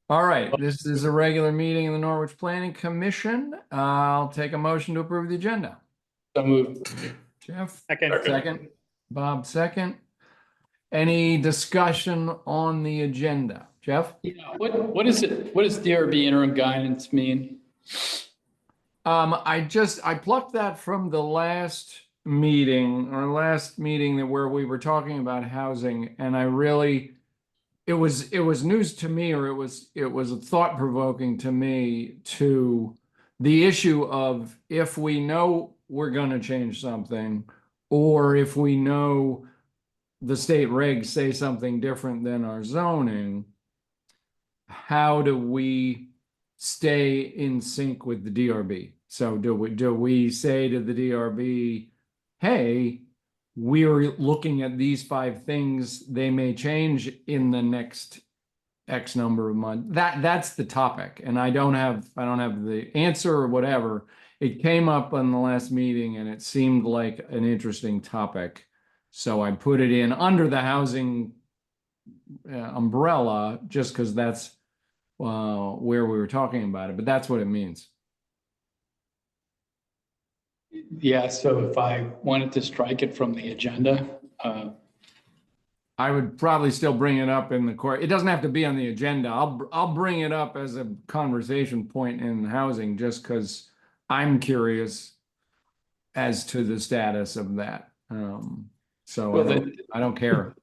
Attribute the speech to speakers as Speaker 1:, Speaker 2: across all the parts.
Speaker 1: All right, this is a regular meeting of the Norwich Planning Commission. I'll take a motion to approve the agenda.
Speaker 2: So moved.
Speaker 1: Jeff?
Speaker 3: Second.
Speaker 1: Second. Bob, second. Any discussion on the agenda? Jeff?
Speaker 2: Yeah, what is it? What does DRB interim guidance mean?
Speaker 1: I plucked that from the last meeting where we were talking about housing, and it was news to me, or it was thought provoking to me, to the issue of if we know we're going to change something, or if we know the state regs say something different than our zoning, how do we stay in sync with the DRB? So do we say to the DRB, hey, we're looking at these 5 things, they may change in the next X number of months? That's the topic, and I don't have the answer or whatever. It came up on the last meeting and it seemed like an interesting topic, so I put it in under the housing umbrella, just because that's where we were talking about it, but that's what it means.
Speaker 2: Yeah, so if I wanted to strike it from the agenda,
Speaker 1: I would probably still bring it up in the court. It doesn't have to be on the agenda. I'll bring it up as a conversation point in housing, just because I'm curious as to the status of that. I don't care.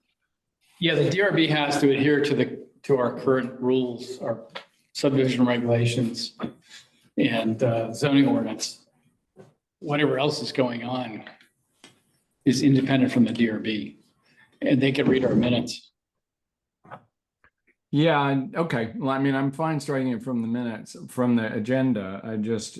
Speaker 2: yeah, the DRB has to adhere to our current rules, our subdivision regulations, and zoning ordinance. Whatever else is going on is independent from the DRB, and they can read our minutes.
Speaker 1: Yeah, okay. Well, I mean, I'm fine striking it from the minutes, from the agenda. It's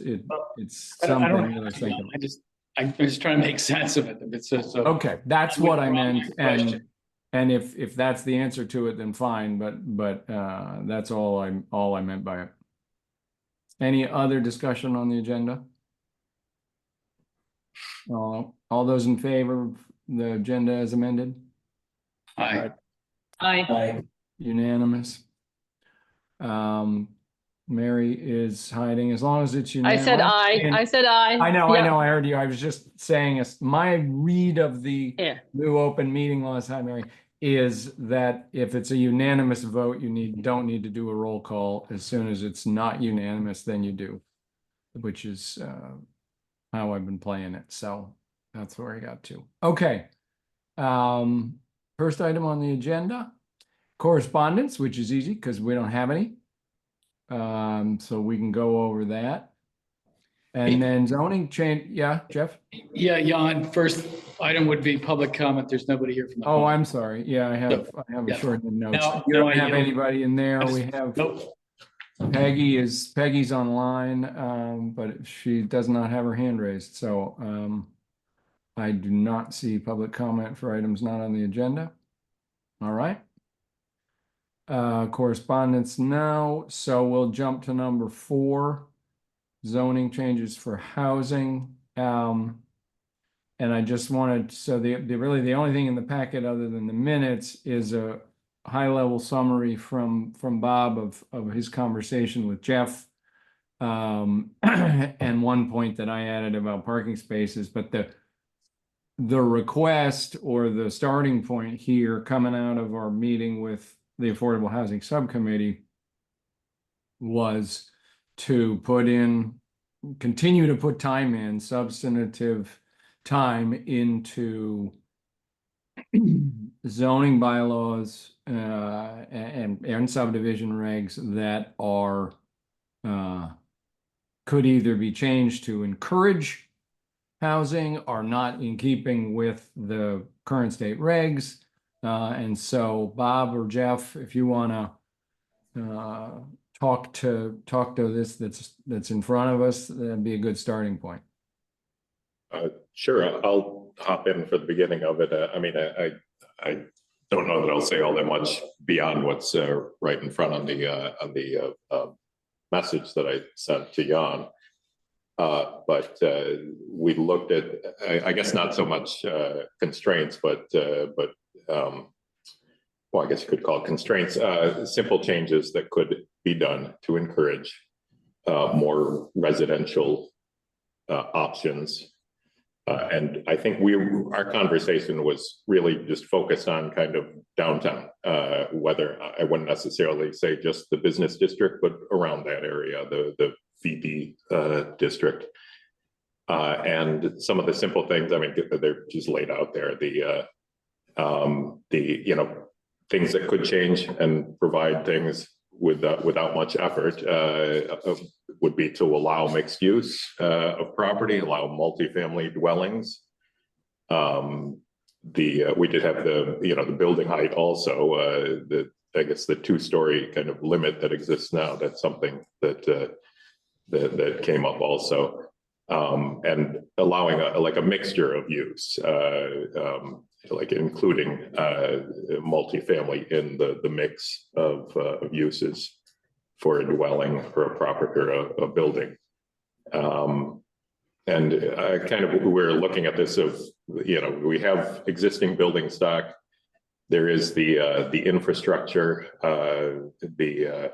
Speaker 1: something that I think about.
Speaker 2: I'm just trying to make sense of it. It's just
Speaker 1: okay, that's what I meant.
Speaker 2: Question.
Speaker 1: And if that's the answer to it, then fine. But that's all I meant by it. Any other discussion on the agenda? All those in favor of the agenda as amended?
Speaker 2: Aye.
Speaker 3: Aye.
Speaker 1: Unanimous. Mary is hiding. As long as it's unanimous.
Speaker 4: I said aye.
Speaker 1: And
Speaker 4: I said aye.
Speaker 1: I know,
Speaker 4: Yeah.
Speaker 1: I heard you. I was just saying, my read of the
Speaker 4: Yeah.
Speaker 1: new open meeting law, Mary, is that if it's a unanimous vote, don't need to do a roll call. As soon as it's not unanimous, then you do, which is how I've been playing it. So that's where I got to. Okay. First item on the agenda, correspondence, which is easy because we don't have any. So we can go over that. And then zoning change. Yeah, Jeff?
Speaker 2: Yeah, Jan, first item would be public comment. There's nobody here from the.
Speaker 1: Oh, I'm sorry. Yeah, I have
Speaker 2: Yeah.
Speaker 1: a short notes.
Speaker 2: No,
Speaker 1: You don't
Speaker 2: no,
Speaker 1: have
Speaker 2: you-
Speaker 1: anybody in there. We have
Speaker 2: Nope.
Speaker 1: Peggy's online, but she does not have her hand raised. So I do not see public comment for items not on the agenda. All right. Correspondence now. So we'll jump to number 4, zoning changes for housing. And I just wanted, so really the only thing in the packet other than the minutes is a high-level summary from Bob of his conversation with Jeff. And one point that I added about parking spaces, but the request or the starting point here coming out of our meeting with the Affordable Housing Subcommittee was to continue to put time in, substantive time into zoning bylaws and subdivision regs that could either be changed to encourage housing or not in keeping with the current state regs. And so Bob or Jeff, if you want to talk to this that's in front of us, that'd be a good starting point.
Speaker 5: Sure, I'll hop in for the beginning of it. I mean, I don't know that I'll say all that much beyond what's right in front on the message that I sent to Jan. But we looked at, I guess, not so much constraints, but well, I guess you could call it constraints, simple changes that could be done to encourage more residential options. And I think our conversation was really just focused on kind of downtown, whether I wouldn't necessarily say just the business district, but around that area, the VP district. And some of the simple things, I mean, they're just laid out there. The things that could change and provide things without much effort would be to allow mixed use of property, allow multifamily dwellings. We did have the building height also, I guess the 2-story kind of limit that exists now. That's something that that came up also. And allowing a mixture of use, like including multifamily in the mix of uses for a dwelling or a property or a building. And we're looking at this of, we have existing building stock. There is the infrastructure, the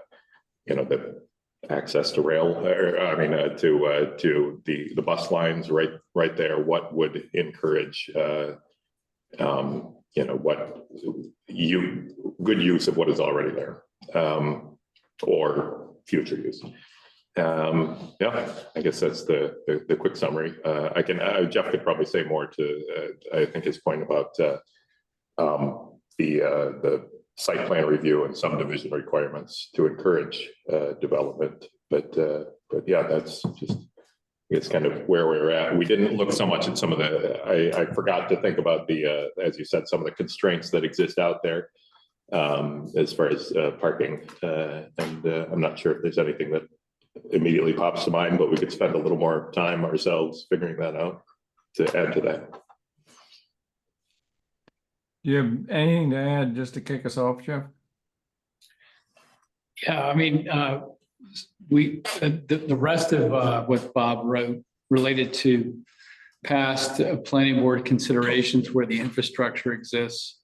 Speaker 5: access to rail, to the bus lines right there. What would encourage, good use of what is already there, or future use. I guess that's the quick summary. Jeff could probably say more to, I think his point about the site plan review and subdivision requirements to encourage development. But yeah, that's just, it's kind of where we're at. We didn't look so much at some of I forgot to think about as you said, some of the constraints that exist out there as far as parking. And I'm not sure if there's anything that immediately pops to mind, but we could spend a little more time ourselves figuring that out to add to that.
Speaker 1: Do you have anything to add just to kick us off, Jeff?
Speaker 2: Yeah, I mean, the rest of what Bob wrote related to past planning board considerations where the infrastructure exists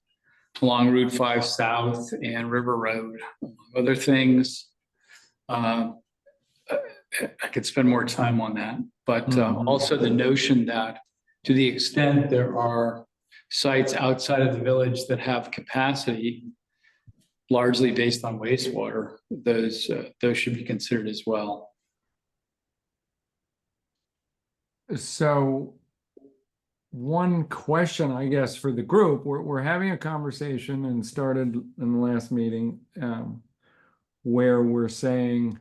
Speaker 2: along Route 5 South and River Road, other things. I could spend more time on that, but also the notion that to the extent there are sites outside of the village that have capacity, largely based on wastewater, those should be considered as well.
Speaker 1: So one question, I guess, for the group, we're having a conversation and started in the last meeting where we're saying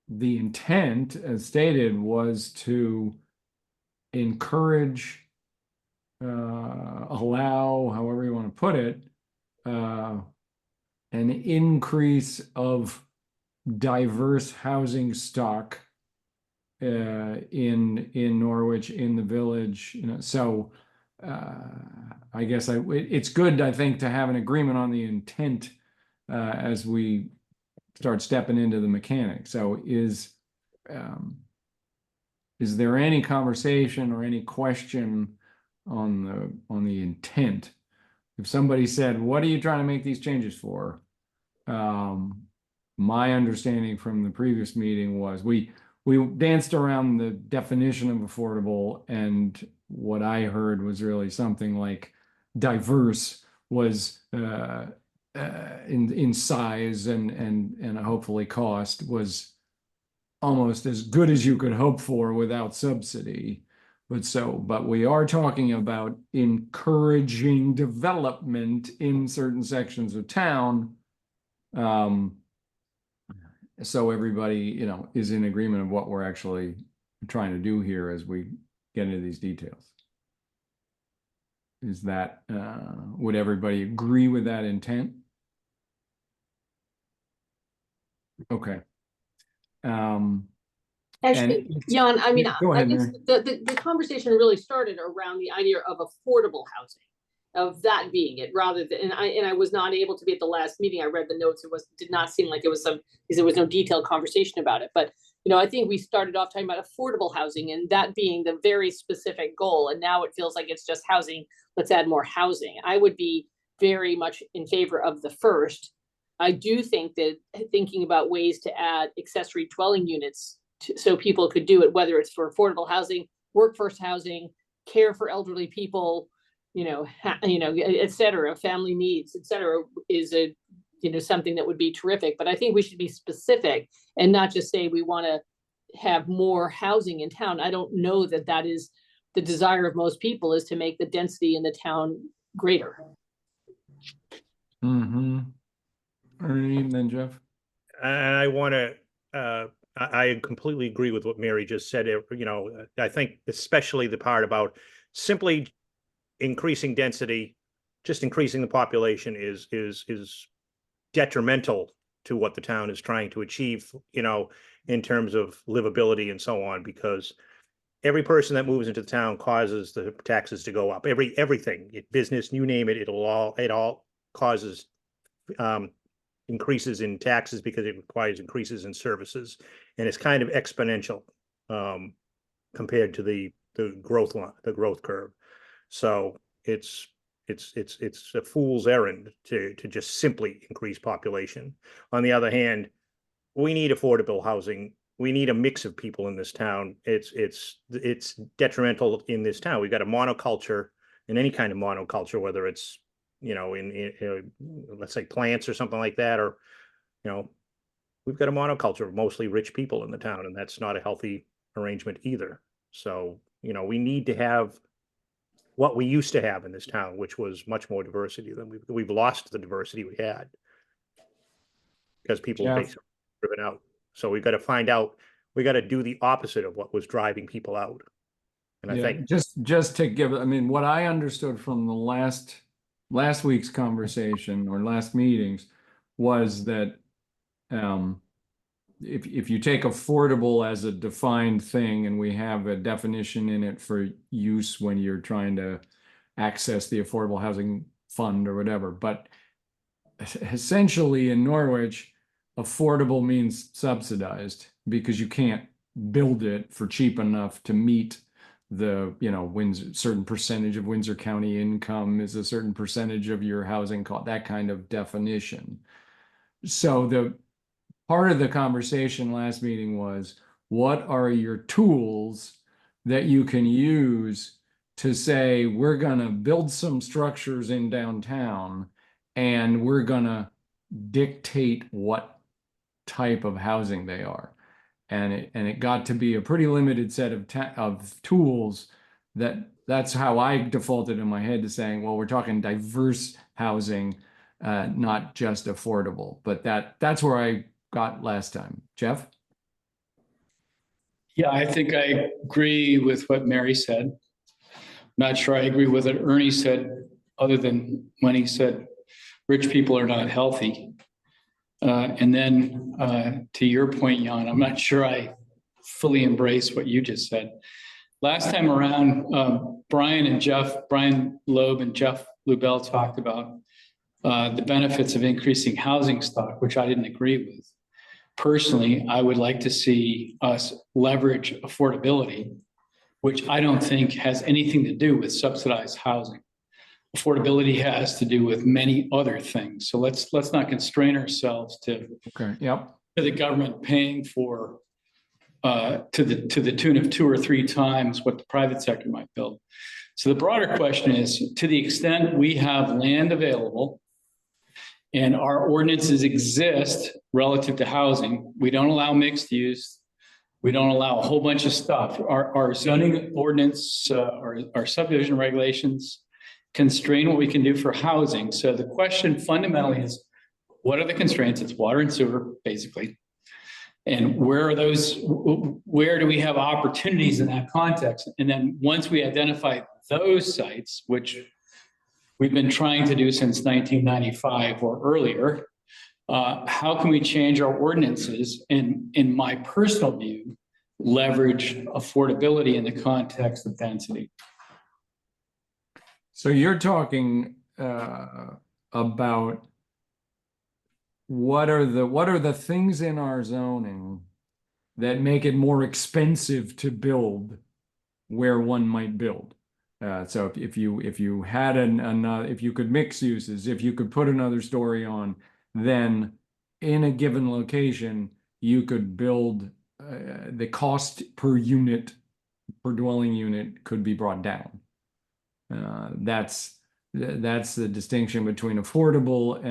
Speaker 1: the intent, as stated, was to encourage, allow, however you want to put it, an increase of diverse housing stock in Norwich, in the village. So I guess it's good, I think, to have an agreement on the intent as we start stepping into the mechanics. So is there any conversation or any question on the intent? If somebody said, what are you trying to make these changes for? My understanding from the previous meeting was we danced around the definition of affordable, and what I heard was really something like diverse was in size and hopefully cost was almost as good as you could hope for without subsidy. But we are talking about encouraging development in certain sections of town. So everybody, is in agreement of what we're actually trying to do here as we get into these details. Is that, would everybody agree with that intent? Okay.
Speaker 3: Actually, Jan, I mean,
Speaker 1: Go ahead,
Speaker 3: I guess the conversation really started around the idea of affordable housing, of that being it, rather than, and I was not able to be at the last meeting. I read the notes. It did not seem like it was because there was no detailed conversation about it. But, I think we started off talking about affordable housing and that being the very specific goal. And now it feels like it's just housing. Let's add more housing. I would be very much in favor of the first. I do think that thinking about ways to add accessory dwelling units so people could do it, whether it's for affordable housing, workforce housing, care for elderly people, et cetera, family needs, et cetera, is something that would be terrific. But I think we should be specific and not just say we want to have more housing in town. I don't know that that is the desire of most people, is to make the density in the town greater.
Speaker 1: Mm-hmm. Ernie, then Jeff.
Speaker 4: And I want to, I completely agree with what Mary just said. I think especially the part about simply increasing density, just increasing the population is detrimental to what the town is trying to achieve, in terms of livability and so on, because every person that moves into the town causes the taxes to go up. Everything, business, you name it, it all causes increases in taxes because it requires increases in services, and it's kind of exponential compared to the growth curve. So it's a fool's errand to just simply increase population. On the other hand, we need affordable housing. We need a mix of people in this town. It's detrimental in this town. We've got a monoculture, in any kind of monoculture, whether it's in let's say plants or something like that, or we've got a monoculture of mostly rich people in the town, and that's not a healthy arrangement either. So we need to have what we used to have in this town, which was much more diversity than we've lost the diversity we had because people are basically driven out. So we've got to find out. We got to do the opposite of what was driving people out. And I think
Speaker 1: just to give, what I understood from the last week's conversation or last meetings was that if you take affordable as a defined thing, and we have a definition in it for use when you're trying to access the affordable housing fund or whatever, but essentially in Norwich, affordable means subsidized, because you can't build it for cheap enough to meet the Windsor, certain percentage of Windsor County income is a certain percentage of your housing cost, that kind of definition. So the part of the conversation last meeting was, what are your tools that you can use to say, we're gonna build some structures in downtown and we're gonna dictate what type of housing they are. And it got to be a pretty limited set of tools. That's how I defaulted in my head to saying, well, we're talking diverse housing, not just affordable. But that's where I got last time. Jeff?
Speaker 2: Yeah, I think I agree with what Mary said. Not sure I agree with what Ernie said, other than when he said rich people are not healthy. And then to your point, Jan, I'm not sure I fully embrace what you just said. Last time around, Brian Loeb and Jeff Lubell talked about the benefits of increasing housing stock, which I didn't agree with. Personally, I would like to see us leverage affordability, which I don't think has anything to do with subsidized housing. Affordability has to do with many other things. So let's not constrain ourselves to the government paying for to the tune of 2 or 3 times what the private sector might build. So the broader question is, to the extent we have land available and our ordinances exist relative to housing, we don't allow mixed use. We don't allow a whole bunch of stuff. Our zoning ordinance, our subdivision regulations constrain what we can do for housing. So the question fundamentally is, what are the constraints? It's water and sewer, basically. And where are those, where do we have opportunities in that context? And then once we identify those sites, which we've been trying to do since 1995 or earlier, how can we change our ordinances and, in my personal view, leverage affordability in the context of density?
Speaker 1: So you're talking about what are the things in our zoning that make it more expensive to build where one might build? So if you had another, if you could mix uses, if you could put another story on, then in a given location, you could build, the cost per unit, per dwelling unit could be brought down. That's the distinction between affordable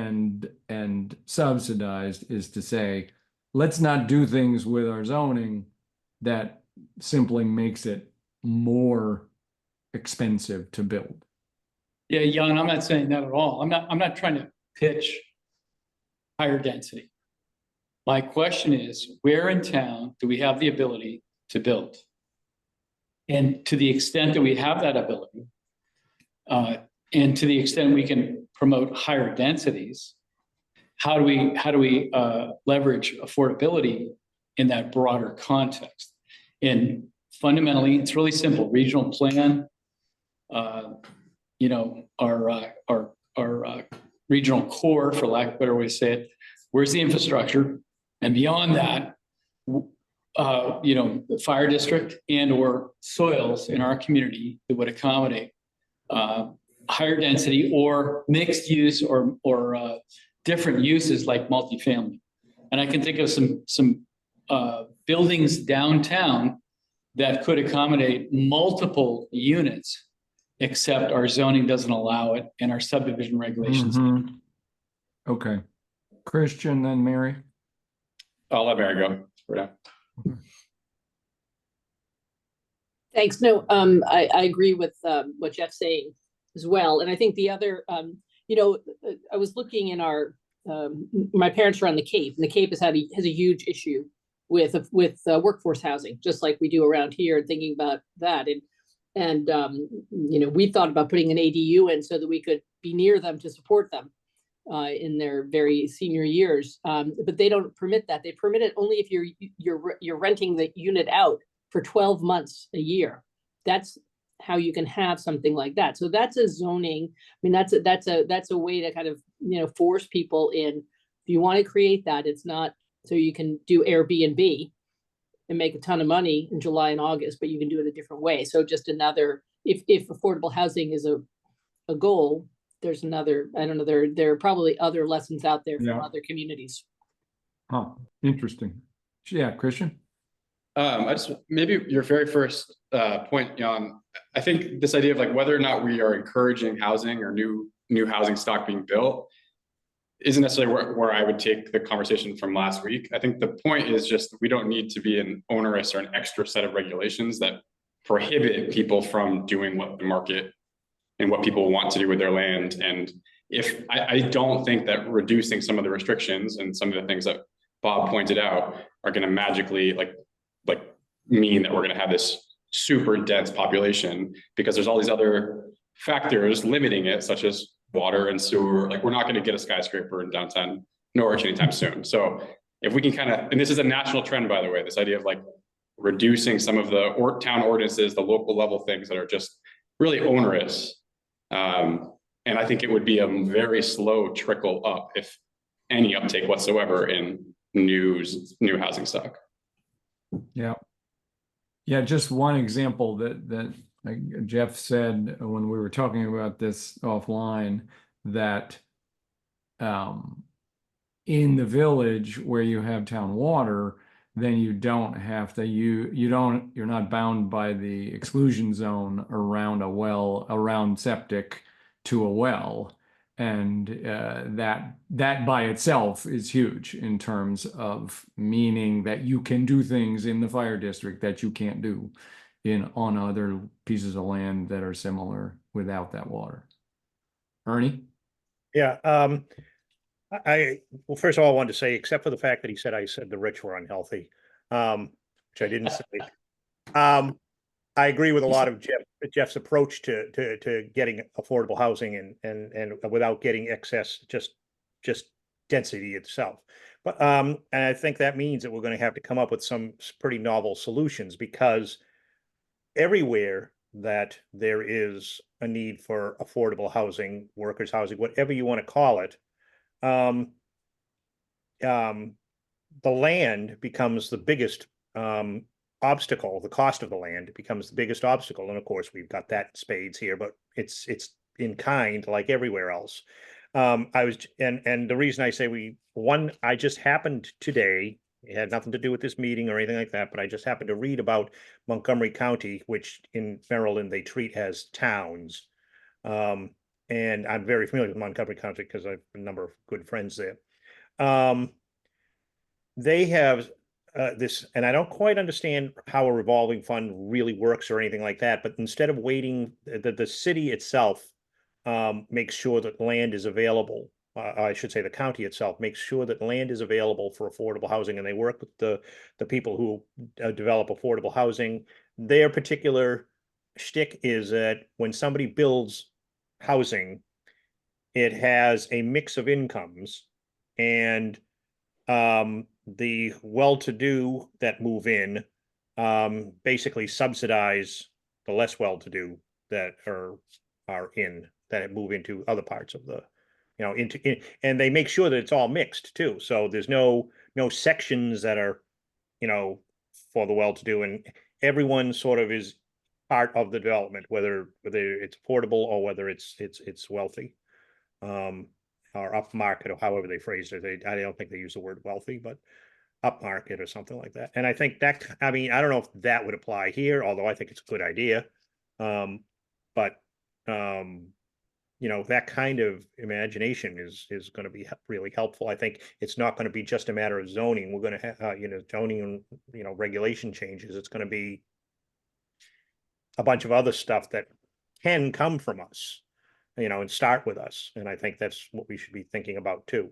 Speaker 1: and subsidized, is to say, let's not do things with our zoning that simply makes it more expensive to build.
Speaker 2: Yeah, Jan, I'm not saying that at all. I'm not trying to pitch higher density. My question is, where in town do we have the ability to build? And to the extent that we have that ability, and to the extent we can promote higher densities, how do we leverage affordability in that broader context? And fundamentally, it's really simple. Regional plan, our regional core, for lack of a better way to say it, where's the infrastructure? And beyond that, the fire district and or soils in our community that would accommodate higher density or mixed use or different uses like multifamily. And I can think of some buildings downtown that could accommodate multiple units, except our zoning doesn't allow it and our subdivision regulations.
Speaker 1: Mhm. Okay. Christian, then Mary.
Speaker 6: I'll let Mary go for now.
Speaker 3: Thanks. No, I agree with what Jeff's saying as well. And I think the other, I was looking in our, my parents are on the Cape, and the Cape has a huge issue with workforce housing, just like we do around here, and thinking about that. And we thought about putting an ADU in so that we could be near them to support them in their very senior years. But they don't permit that. They permit it only if you're renting the unit out for 12 months a year. That's how you can have something like that. So that's a zoning. I mean, that's a way to kind of, force people in. If you want to create that, it's not so you can do Airbnb and make a ton of money in July and August, but you can do it a different way. So just another, if affordable housing is a goal, there's another, I don't know, there are probably other lessons out there from other communities.
Speaker 1: Huh, interesting. Yeah, Christian?
Speaker 6: Maybe your very first point, Jan, I think this idea of like whether or not we are encouraging housing or new housing stock being built isn't necessarily where I would take the conversation from last week. I think the point is just we don't need to be an onerous or an extra set of regulations that prohibit people from doing what the market and what people want to do with their land. And if I don't think that reducing some of the restrictions and some of the things that Bob pointed out are going to magically like mean that we're going to have this super dense population, because there's all these other factors limiting it, such as water and sewer. Like, we're not going to get a skyscraper in downtown Norwich anytime soon. So if we can kind of, and this is a national trend, by the way, this idea of like reducing some of the town ordinances, the local level things that are just really onerous. And I think it would be a very slow trickle up, if any uptake whatsoever, in new housing stock.
Speaker 1: Yeah. Yeah, just one example that like Jeff said when we were talking about this offline, that in the village where you have town water, then you don't have to, you're not bound by the exclusion zone around a well, around septic to a well. And that by itself is huge in terms of meaning that you can do things in the fire district that you can't do on other pieces of land that are similar without that water. Ernie?
Speaker 4: Yeah, well, first of all, I wanted to say, except for the fact that I said the rich were unhealthy, which I didn't say. I agree with a lot of Jeff's approach to getting affordable housing and without getting excess, just density itself. But and I think that means that we're going to have to come up with some pretty novel solutions, because everywhere that there is a need for affordable housing, workers' housing, whatever you want to call it, the land becomes the biggest obstacle, the cost of the land becomes the biggest obstacle. And of course, we've got that in spades here, but it's in kind like everywhere else. And the reason I say I just happened today, it had nothing to do with this meeting or anything like that, but I just happened to read about Montgomery County, which in Maryland they treat as towns. And I'm very familiar with Montgomery County because I have a number of good friends there. They have this, and I don't quite understand how a revolving fund really works or anything like that, but instead of waiting, the city itself makes sure that land is available. I should say the county itself makes sure that land is available for affordable housing, and they work with the people who develop affordable housing. Their particular shtick is that when somebody builds housing, it has a mix of incomes, and the well-to-do that move in basically subsidize the less well-to-do that move into other parts of the, and they make sure that it's all mixed too. So there's no sections that are, for the well-to-do, and everyone sort of is part of the development, whether it's affordable or whether it's wealthy. Or upmarket, or however they phrased it. I don't think they use the word wealthy, but upmarket or something like that. And I think that, I don't know if that would apply here, although I think it's a good idea. But that kind of imagination is going to be really helpful. I think it's not going to be just a matter of zoning. We're going to have, zoning and, regulation changes. It's going to be a bunch of other stuff that can come from us, and start with us. And I think that's what we should be thinking about too.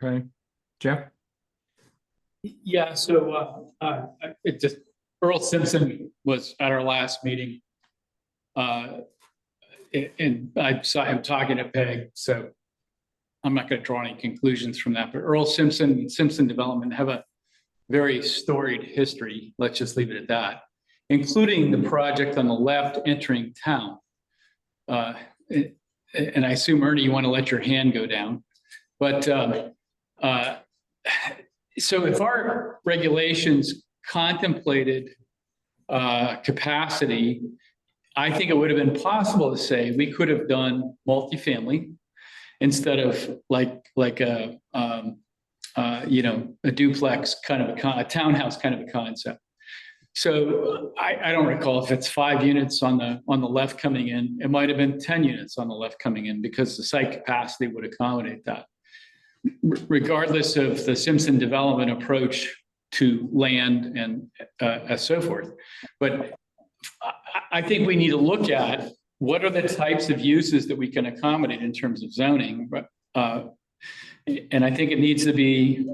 Speaker 1: Okay, Jeff?
Speaker 2: Yeah, so Earl Simpson was at our last meeting. And I saw him talking to Peg, so I'm not going to draw any conclusions from that. But Earl Simpson and Simpson Development have a very storied history, let's just leave it at that, including the project on the left entering town. And I assume, Ernie, you want to let your hand go down. But so if our regulations contemplated capacity, I think it would have been possible to say we could have done multifamily instead of like a duplex kind of a townhouse kind of a concept. So I don't recall if it's 5 units on the left coming in. It might have been 10 units on the left coming in because the site capacity would accommodate that. Regardless of the Simpson development approach to land and so forth. But I think we need to look at what are the types of uses that we can accommodate in terms of zoning. And I think it needs to be,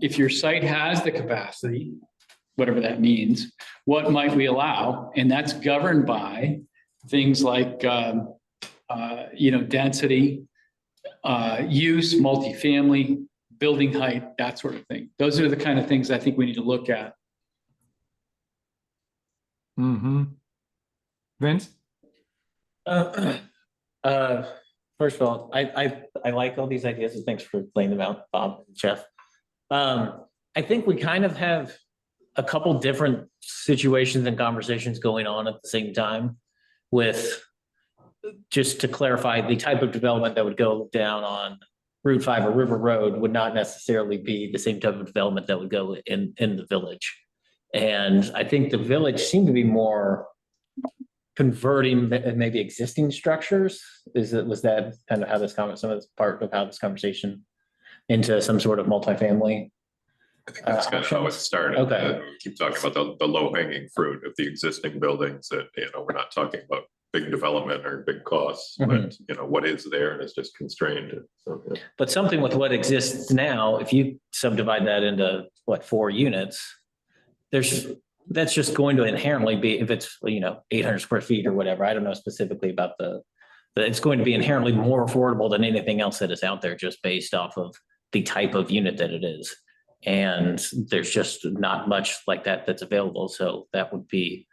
Speaker 2: if your site has the capacity, whatever that means, what might we allow? And that's governed by things like, density, use, multifamily, building height, that sort of thing. Those are the kind of things I think we need to look at.
Speaker 1: Mm-hmm. Vince?
Speaker 7: First of all, I like all these ideas, and thanks for laying them out, Bob and Jeff. I think we kind of have a couple different situations and conversations going on at the same time. With, just to clarify, the type of development that would go down on Route 5 or River Road would not necessarily be the same type of development that would go in the village. And I think the village seemed to be more converting maybe existing structures. Was that kind of how this part of how this conversation into some sort of multifamily?
Speaker 5: I think that's kind of how it started.
Speaker 7: Okay.
Speaker 5: We keep talking about the low hanging fruit of the existing buildings that, we're not talking about big development or big costs, but what is there and is just constrained. So, yeah.
Speaker 7: But something with what exists now, if you subdivide that into 4 units, that's just going to inherently be, if it's 800 square feet or whatever, I don't know specifically about it's going to be inherently more affordable than anything else that is out there, just based off of the type of unit that it is. And there's just not much like that that's available. So that would be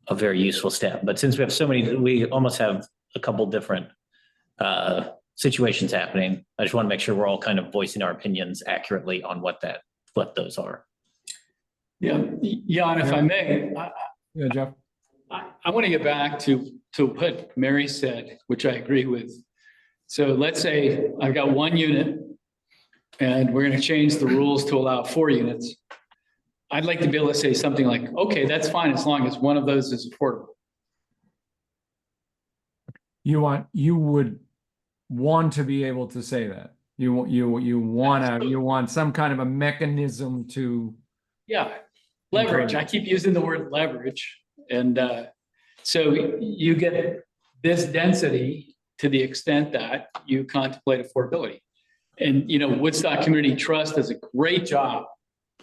Speaker 7: a very useful step. But since we have so many, we almost have a couple different situations happening. I just want to make sure we're all kind of voicing our opinions accurately on what those are.
Speaker 2: Yeah, Jan, if I may,
Speaker 1: Yeah, Jeff?
Speaker 2: I want to get back to what Mary said, which I agree with. So let's say I've got 1 unit and we're going to change the rules to allow 4 units. I'd like to be able to say something like, okay, that's fine as long as one of those is affordable.
Speaker 1: You would want to be able to say that. You want some kind of a mechanism to,
Speaker 2: Yeah, leverage. I keep using the word leverage. And so you get this density to the extent that you contemplate affordability. And, you know, Woodstock Community Trust does a great job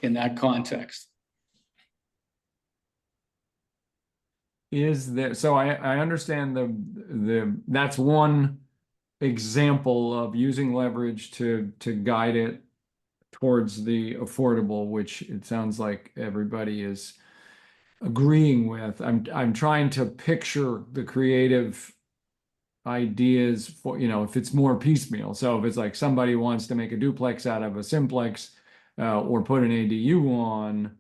Speaker 2: in that context.
Speaker 1: is there, so I understand that's one example of using leverage to guide it towards the affordable, which it sounds like everybody is agreeing with. I'm trying to picture the creative ideas for, you know, if it's more piecemeal. So if it's like somebody wants to make a duplex out of a simplex, or put an ADU on,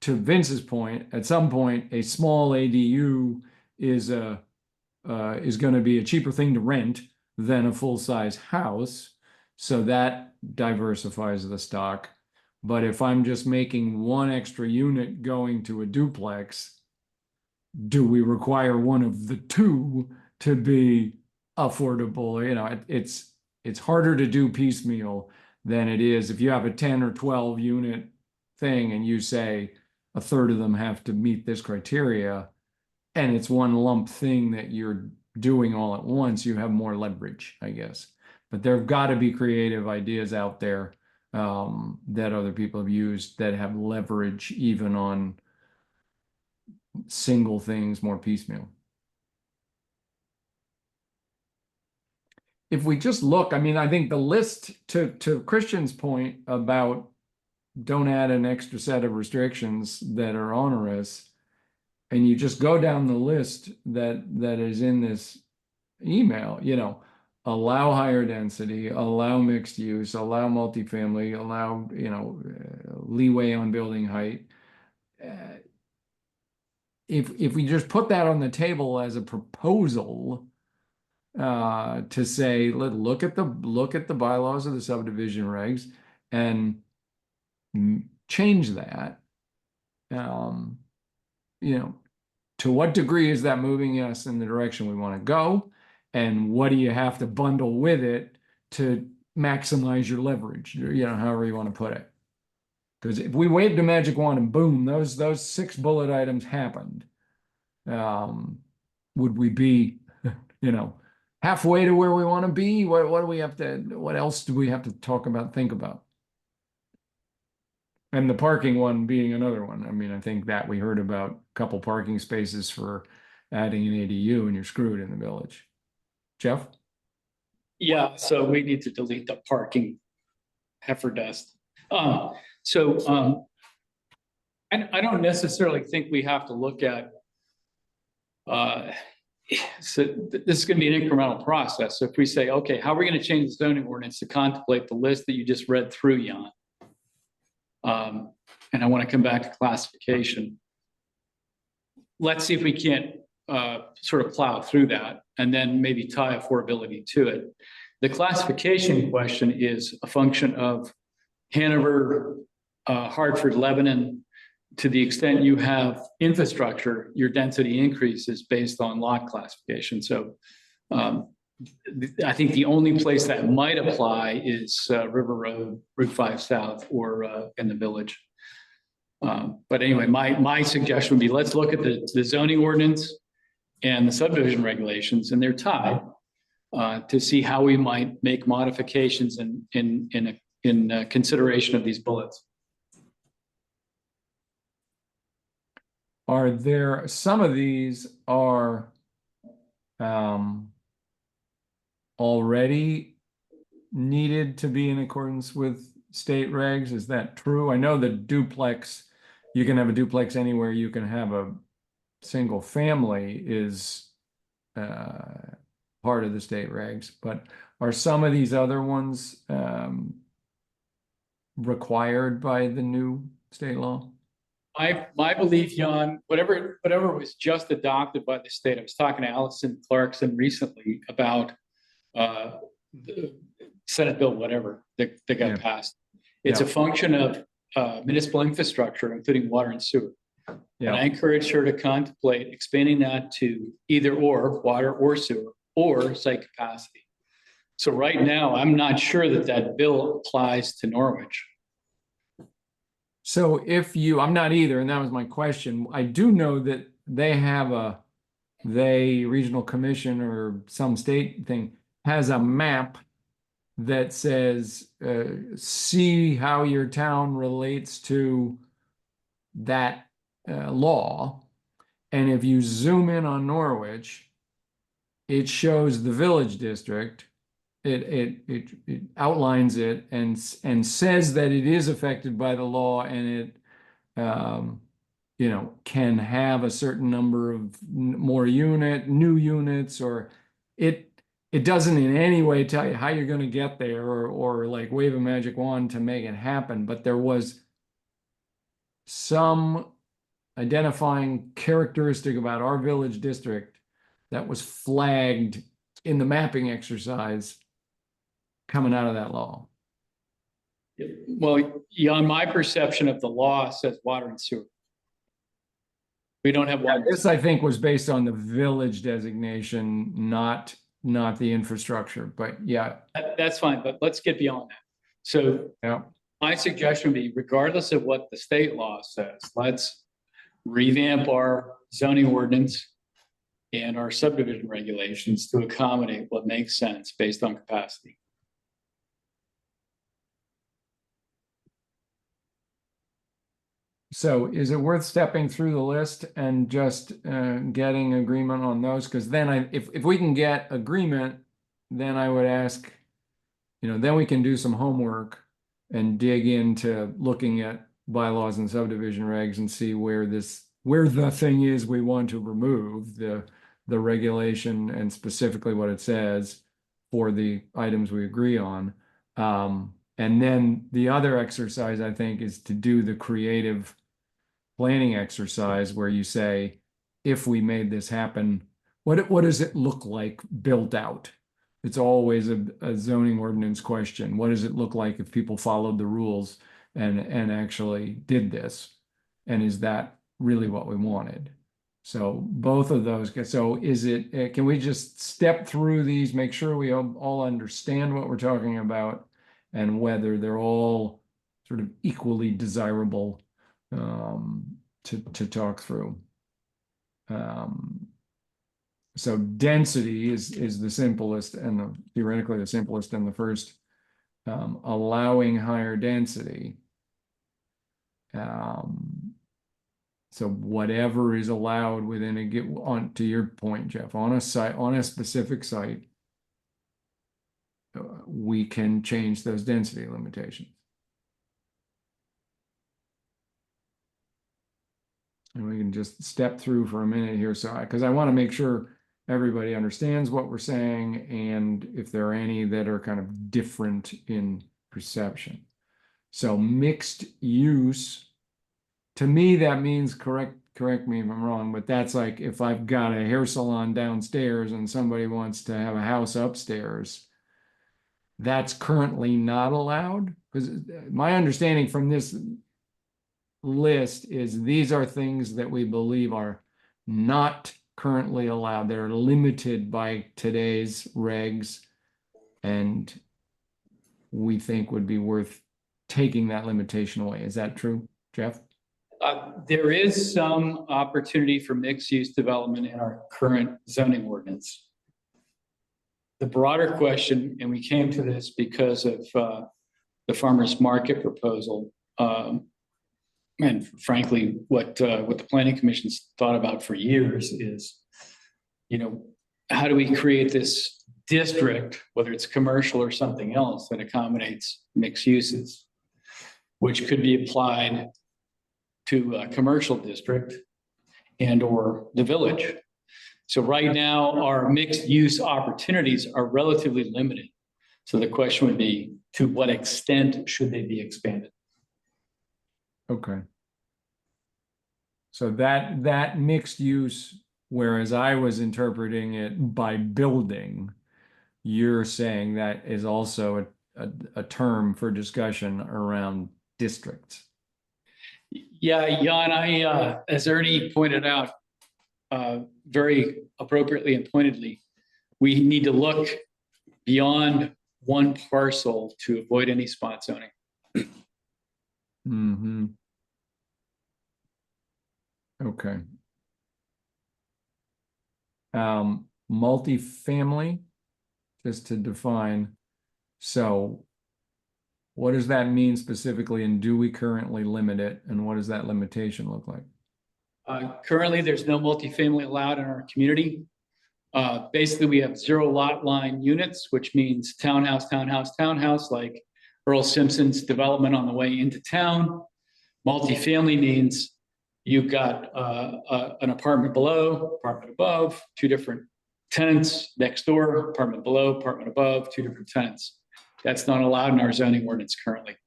Speaker 1: to Vince's point, at some point, a small ADU is going to be a cheaper thing to rent than a full-size house. So that diversifies the stock. But if I'm just making 1 extra unit going to a duplex, do we require one of the 2 to be affordable? You know, it's harder to do piecemeal than it is if you have a 10 or 12 unit thing and you say a third of them have to meet this criteria, and it's one lump thing that you're doing all at once, you have more leverage, I guess. But there've got to be creative ideas out there that other people have used that have leverage even on single things more piecemeal. If we just look, I mean, I think the list, to Christian's point about don't add an extra set of restrictions that are onerous, and you just go down the list that is in this email, you know, allow higher density, allow mixed use, allow multifamily, allow, you know, leeway on building height. If we just put that on the table as a proposal, to say, look at the bylaws of the subdivision regs and change that. You know, to what degree is that moving us in the direction we want to go? And what do you have to bundle with it to maximize your leverage? You know, however you want to put it. Because if we waved a magic wand and boom, those 6 bullet items happened, would we be, you know, halfway to where we want to be? What do we have to, what else do we have to talk about, think about? And the parking one being another one. I mean, I think that we heard about a couple parking spaces for adding an ADU and you're screwed in the village. Jeff?
Speaker 2: Yeah, so we need to delete the parking heifer dust. I don't necessarily think we have to look at, so this is going to be an incremental process. So if we say, okay, how are we going to change the zoning ordinance to contemplate the list that you just read through, Jan? And I want to come back to classification. Let's see if we can't sort of plow through that and then maybe tie affordability to it. The classification question is a function of Hanover, Hartford, Lebanon. To the extent you have infrastructure, your density increases based on lot classification. So I think the only place that might apply is River Road, Route 5 South, or in the village. But anyway, my suggestion would be, let's look at the zoning ordinance and the subdivision regulations, and they're tied, to see how we might make modifications in consideration of these bullets.
Speaker 1: Are there, some of these are already needed to be in accordance with state regs? Is that true? I know the duplex, you can have a duplex anywhere, you can have a single family is part of the state regs, but are some of these other ones required by the new state law?
Speaker 2: My belief, Jan, whatever was just adopted by the state, I was talking to Allison Clarkson recently about the Senate bill, whatever, that
Speaker 1: Yeah.
Speaker 2: got passed. It's a function of municipal infrastructure, including water and sewer. And
Speaker 1: Yeah.
Speaker 2: I encourage her to contemplate expanding that to either or, water or sewer, or site capacity. So right now, I'm not sure that that bill applies to Norwich.
Speaker 1: So if you, I'm not either, and that was my question. I do know that they have regional commission or some state thing has a map that says, see how your town relates to that law. And if you zoom in on Norwich, it shows the village district. It outlines it and says that it is affected by the law, and it can have a certain number of new units, or it doesn't in any way tell you how you're going to get there, or like wave a magic wand to make it happen. But there was some identifying characteristic about our village district that was flagged in the mapping exercise coming out of that law.
Speaker 2: Well, Jan, my perception of the law says water and sewer. We don't have water.
Speaker 1: This, I think, was based on the village designation, not the infrastructure, but yeah.
Speaker 2: That's fine, but let's get beyond that. So
Speaker 1: Yeah.
Speaker 2: my suggestion would be, regardless of what the state law says, let's revamp our zoning ordinance and our subdivision regulations to accommodate what makes sense based on capacity.
Speaker 1: So is it worth stepping through the list and just getting agreement on those? Because then if we can get agreement, then I would ask, then we can do some homework and dig into looking at bylaws and subdivision regs and see where the thing is we want to remove the regulation and specifically what it says for the items we agree on. And then the other exercise, I think, is to do the creative planning exercise where you say, if we made this happen, what does it look like built out? It's always a zoning ordinance question. What does it look like if people followed the rules and actually did this? And is that really what we wanted? So both of those. So is it, can we just step through these, make sure we all understand what we're talking about and whether they're all sort of equally desirable to talk through. So density is the simplest and theoretically the simplest and the first, allowing higher density. So whatever is allowed within to your point, Jeff, on a specific site, we can change those density limitations. And we can just step through for a minute here. So, because I want to make sure everybody understands what we're saying and if there are any that are kind of different in perception. So mixed use, to me, that means, correct me if I'm wrong, but that's like if I've got a hair salon downstairs and somebody wants to have a house upstairs, that's currently not allowed. Because my understanding from this list is these are things that we believe are not currently allowed. They're limited by today's regs and we think would be worth taking that limitation away. Is that true, Jeff?
Speaker 2: There is some opportunity for mixed-use development in our current zoning ordinance. The broader question, and we came to this because of the farmers market proposal, and frankly, what the planning commission's thought about for years is, how do we create this district, whether it's commercial or something else, that accommodates mixed uses, which could be applied to a commercial district and or the village. So right now, our mixed use opportunities are relatively limited. So the question would be, to what extent should they be expanded?
Speaker 1: Okay. So that mixed use, whereas I was interpreting it by building, you're saying that is also a term for discussion around districts.
Speaker 2: Yeah, Jan, as Ernie pointed out, very appropriately and pointedly, we need to look beyond one parcel to avoid any spot zoning.
Speaker 1: Mm-hmm. Okay. Multifamily, just to define. So what does that mean specifically, and do we currently limit it, and what does that limitation look like?
Speaker 2: Currently, there's no multifamily allowed in our community. Basically, we have 0 lot line units, which means townhouse, townhouse, townhouse, like Earl Simpson's development on the way into town. Multifamily means you've got an apartment below, apartment above, 2 different tenants next door, apartment below, apartment above, 2 different tenants. That's not allowed in our zoning ordinance currently.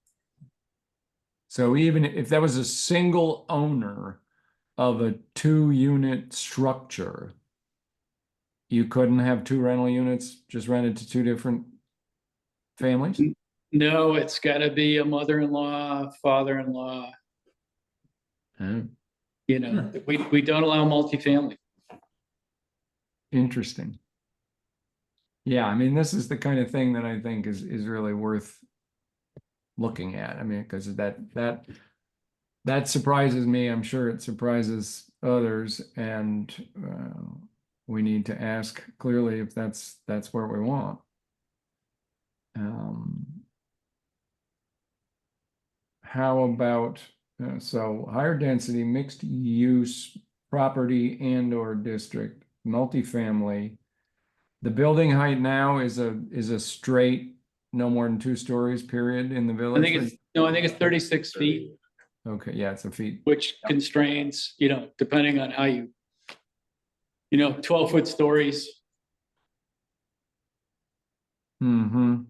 Speaker 1: So even if that was a single owner of a 2-unit structure, you couldn't have 2 rental units just rented to 2 different families?
Speaker 2: No, it's got to be a mother-in-law, father-in-law.
Speaker 1: Oh,
Speaker 2: You know, we don't allow multifamily.
Speaker 1: interesting. Yeah, I mean, this is the kind of thing that I think is really worth looking at. I mean, because that surprises me. I'm sure it surprises others, and we need to ask clearly if that's where we want. How about so higher density, mixed use property and or district, multifamily. The building height now is a straight, no more than 2 stories, period, in the
Speaker 2: I
Speaker 1: village.
Speaker 2: think it's 36 feet,
Speaker 1: Okay, yeah, it's a feet.
Speaker 2: which constrains, depending on how 12-foot stories.
Speaker 1: Mm-hmm.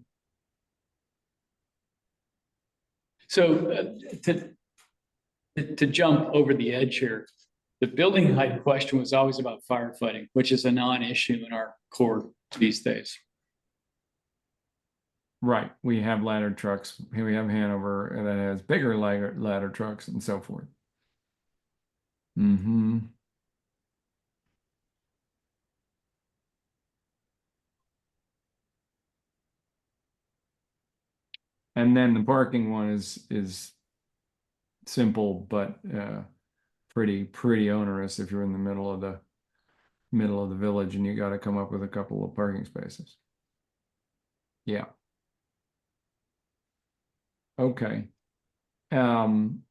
Speaker 2: So to jump over the edge here, the building height question was always about firefighting, which is a non-issue in our core these days.
Speaker 1: Right, we have ladder trucks. Here we have Hanover that has bigger ladder trucks and so forth. Mm-hmm. And then the parking one is simple, but pretty onerous if you're in the middle of the village and you got to come up with a couple of parking spaces. Yeah. Okay. Can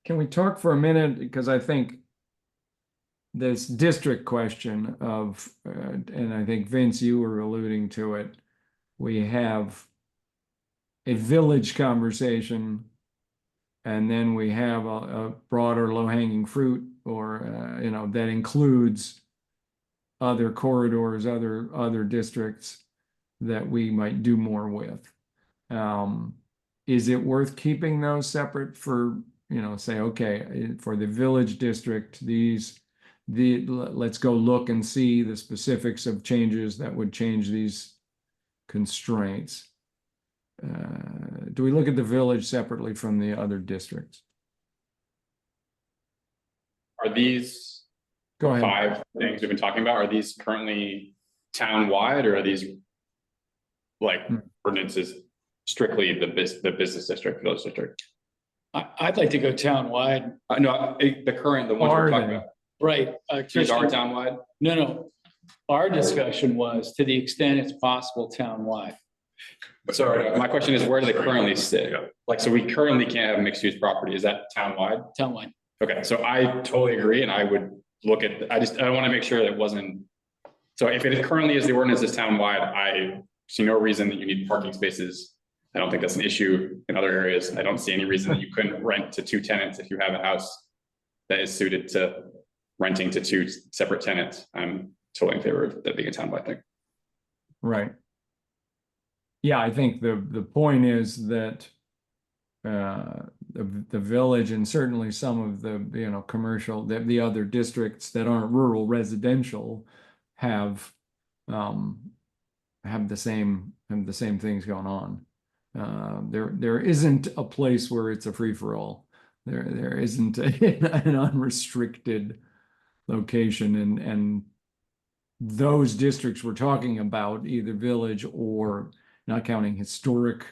Speaker 1: we talk for a minute, because I think this district question of and I think Vince, you were alluding to it, we have a village conversation, and then we have a broader low-hanging fruit, or that includes other corridors, other districts that we might do more with. Is it worth keeping those separate for, say, okay, for the village district, let's go look and see the specifics of changes that would change these constraints. Do we look at the village separately from the other districts?
Speaker 6: Are these
Speaker 1: Go ahead.
Speaker 6: 5 things we've been talking about, are these currently town-wide, or are these like ordinances strictly the business district, village district?
Speaker 2: I'd like to go town-wide.
Speaker 6: No, the ones
Speaker 1: Are
Speaker 6: we're talking
Speaker 1: they?
Speaker 6: about,
Speaker 2: Right.
Speaker 6: these are town-wide?
Speaker 2: No. Our discussion was to the extent it's possible town-wide.
Speaker 6: So my question is, where do they currently sit? Like, so we currently can't have mixed-use property, is that town-wide?
Speaker 2: Town-wide.
Speaker 6: Okay, so I totally agree, and I would look at, I want to make sure that it wasn't. So if it currently is, the ordinance is town-wide, I see no reason that you need parking spaces. I don't think that's an issue in other areas. I don't see any reason that you couldn't rent to 2 tenants if you have a house that is suited to renting to 2 separate tenants. I'm totally in favor of that being a town-wide thing.
Speaker 1: Right. Yeah, I think the point is that the village and certainly some of the, you know, commercial, the other districts that aren't rural residential have the same things going on. There isn't a place where it's a free-for-all. There isn't an unrestricted location, and those districts we're talking about, either village or, not counting historic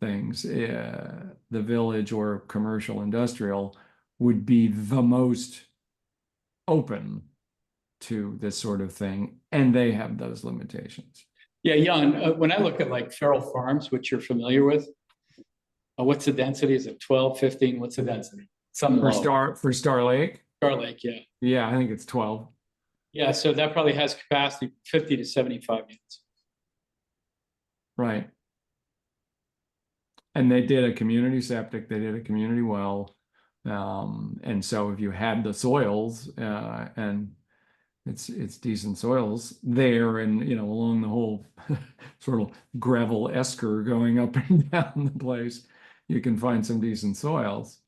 Speaker 1: things, the village or commercial industrial would be the most open to this sort of thing, and they have those limitations.
Speaker 2: Yeah, Jan, when I look at like Feral Farms, which you're familiar with, what's the density? Is it 12, 15? What's the density? Something low.
Speaker 1: For Star Lake,
Speaker 2: Star Lake, yeah.
Speaker 1: yeah, I think it's 12.
Speaker 2: Yeah, so that probably has capacity 50 to 75 units.
Speaker 1: Right. And they did a community septic, they did a community well. And so if you had the soils, and it's decent soils there, and, you know, along the whole sort of gravel esker going up and down the place, you can find some decent soils.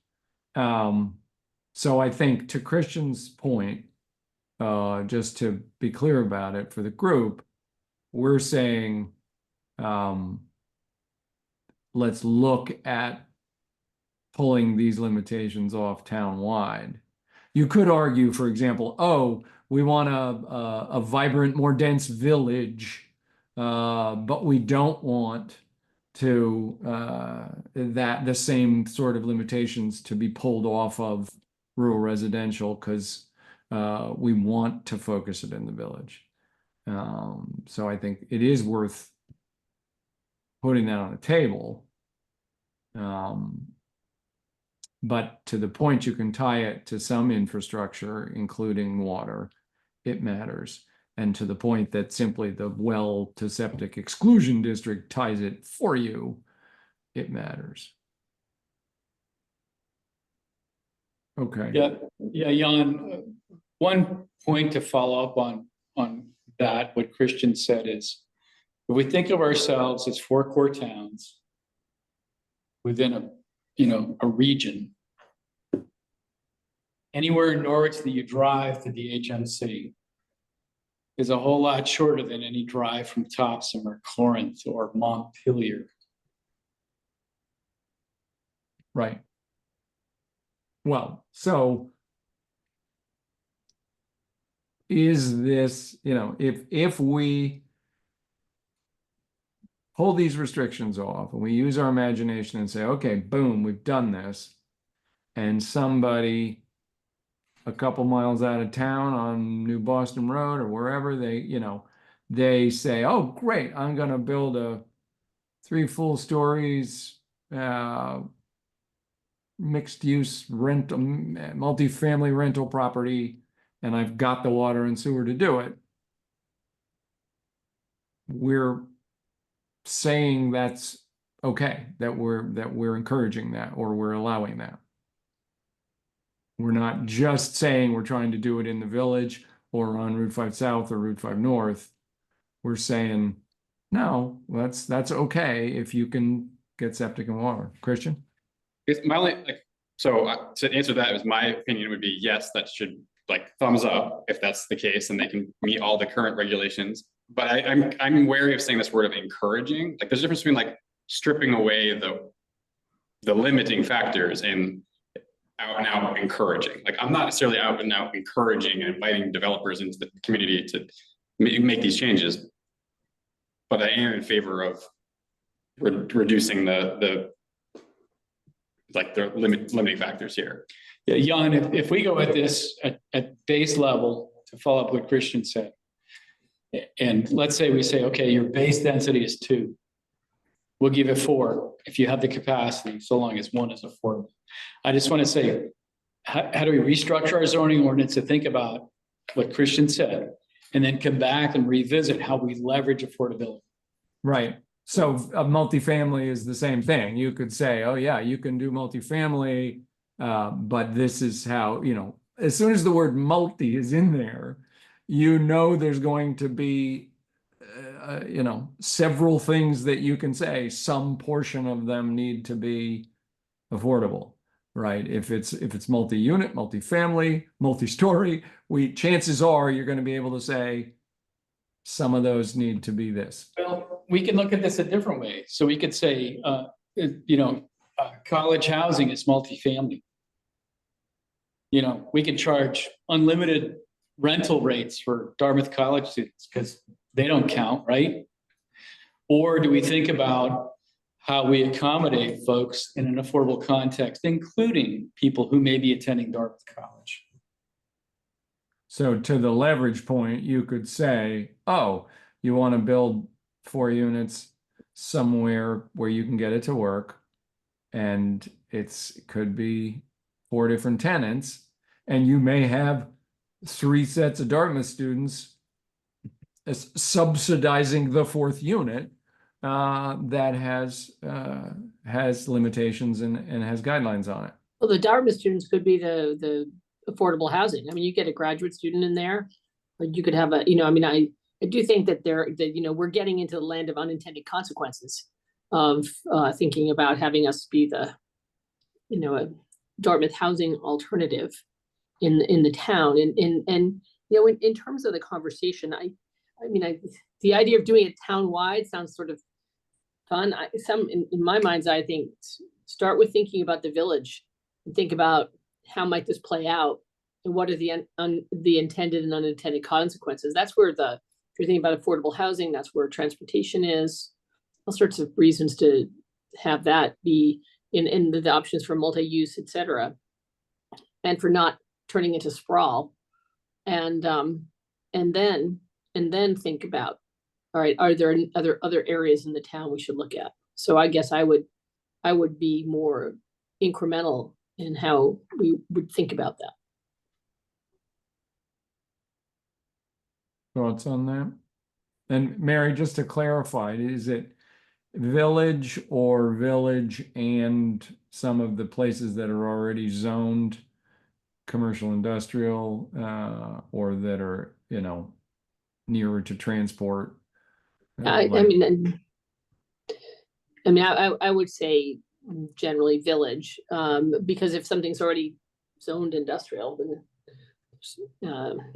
Speaker 1: So I think, to Christian's point, just to be clear about it for the group, we're saying, let's look at pulling these limitations off town-wide. You could argue, for example, oh, we want a vibrant, more dense village, but we don't want to the same sort of limitations to be pulled off of rural residential, because we want to focus it in the village. So I think it is worth putting that on the table. But to the point, you can tie it to some infrastructure, including water. It matters. And to the point that simply the well to septic exclusion district ties it for you, it matters. Okay.
Speaker 2: Yeah, Jan, one point to follow up on that, what Christian said is, if we think of ourselves as 4 core towns within a region, anywhere in Norwich that you drive to the HMC is a whole lot shorter than any drive from Topsom or Corinth or Montpelier.
Speaker 1: Right. Well, so is this, you know, if we pull these restrictions off and we use our imagination and say, okay, boom, we've done this, and somebody a couple miles out of town on New Boston Road or wherever, they say, oh, great, I'm going to build 3 full stories, mixed use rental, multifamily rental property, and I've got the water and sewer to do it. We're saying that's okay, that we're encouraging that, or we're allowing that. We're not just saying we're trying to do it in the village or on Route 5 South or Route 5 North. We're saying, no, that's okay if you can get septic and water. Christian?
Speaker 6: It's my only, to answer that, my opinion would be yes, that should thumbs up if that's the case and they can meet all the current regulations. But I'm wary of saying this word of encouraging. There's a difference between stripping away the limiting factors and out and out encouraging. I'm not necessarily out and out encouraging and inviting developers into the community to make these changes, but I am in favor of reducing the limiting factors here.
Speaker 2: Yeah, Jan, if we go at this at base level, to follow up what Christian said, and let's say we say, okay, your base density is 2. We'll give it 4 if you have the capacity, so long as 1 is affordable. I just want to say, how do we restructure our zoning ordinance to think about what Christian said, and then come back and revisit how we leverage affordability?
Speaker 1: Right. So a multifamily is the same thing. You could say, oh yeah, you can do multifamily, but this is how, as soon as the word multi is in there, there's going to be, several things that you can say. Some portion of them need to be affordable. right? If it's multi-unit, multi-family, multi-story, chances are you're going to be able to say some of those need to be this.
Speaker 2: Well, we can look at this a different way. So we could say, college housing is multifamily. We could charge unlimited rental rates for Dartmouth College students because they don't count, right? Or do we think about how we accommodate folks in an affordable context, including people who may be attending Dartmouth College?
Speaker 1: So to the leverage point, you could say, oh, you want to build 4 units somewhere where you can get it to work. And it could be 4 different tenants. And you may have 3 sets of Dartmouth students subsidizing the 4th unit that has limitations and has guidelines on it.
Speaker 3: Well, the Dartmouth students could be the affordable housing. I mean, you get a graduate student in there, or you could have I do think that we're getting into the land of unintended consequences of thinking about having us be the, a Dartmouth housing alternative in the town. And in terms of the conversation, the idea of doing it town-wide sounds sort of fun. In my mind's eye, I think start with thinking about the village and think about how might this play out and what are the intended and unintended consequences. That's where if you're thinking about affordable housing, that's where transportation is, all sorts of reasons to have that be in the options for multi-use, et cetera, and for not turning into sprawl. And then think about, all right, are there other areas in the town we should look at? So I guess I would be more incremental in how we would think about that.
Speaker 1: Thoughts on that? And Mary, just to clarify, is it village or village and some of the places that are already zoned commercial industrial or that are, nearer to transport?
Speaker 3: I would say generally village, because if something's already zoned industrial, then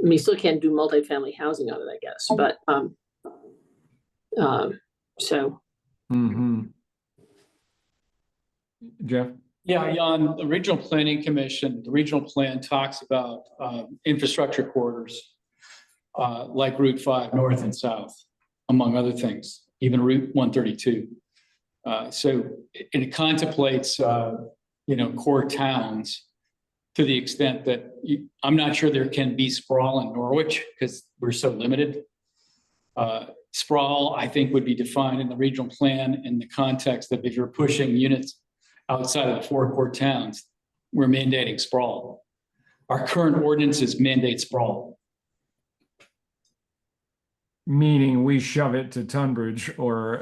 Speaker 3: you still can't do multifamily housing on it, I guess, but so.
Speaker 1: Jeff?
Speaker 2: Yeah, on the Regional Planning Commission, the regional plan talks about infrastructure corridors like Route 5 north and south, among other things, even Route 132. So it contemplates, core towns to the extent that I'm not sure there can be sprawl in Norwich because we're so limited. Sprawl, I think, would be defined in the regional plan in the context that if you're pushing units outside of the 4 core towns, we're mandating sprawl. Our current ordinances mandate sprawl.
Speaker 1: Meaning we shove it to Tunbridge or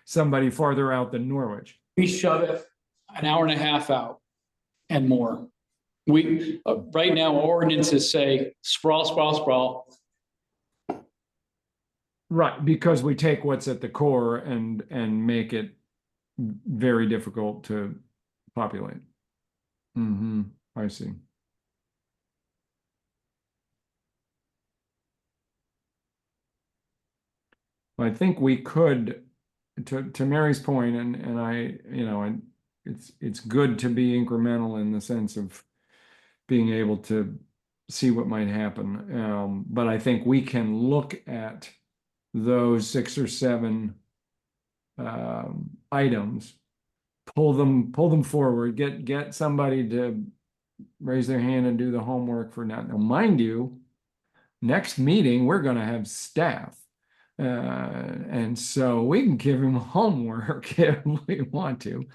Speaker 1: somebody farther out than Norwich.
Speaker 2: We shove it an hour and a half out and more. We right now our ordinances say sprawl, sprawl, sprawl.
Speaker 1: Right, because we take what's at the core and make it very difficult to populate. I see. I think we could, to Mary's point, and it's good to be incremental in the sense of being able to see what might happen. But I think we can look at those 6 or 7 items, pull them forward, get somebody to raise their hand and do the homework for now. Now, mind you, next meeting we're going to have staff. And so we can give him homework if we want to.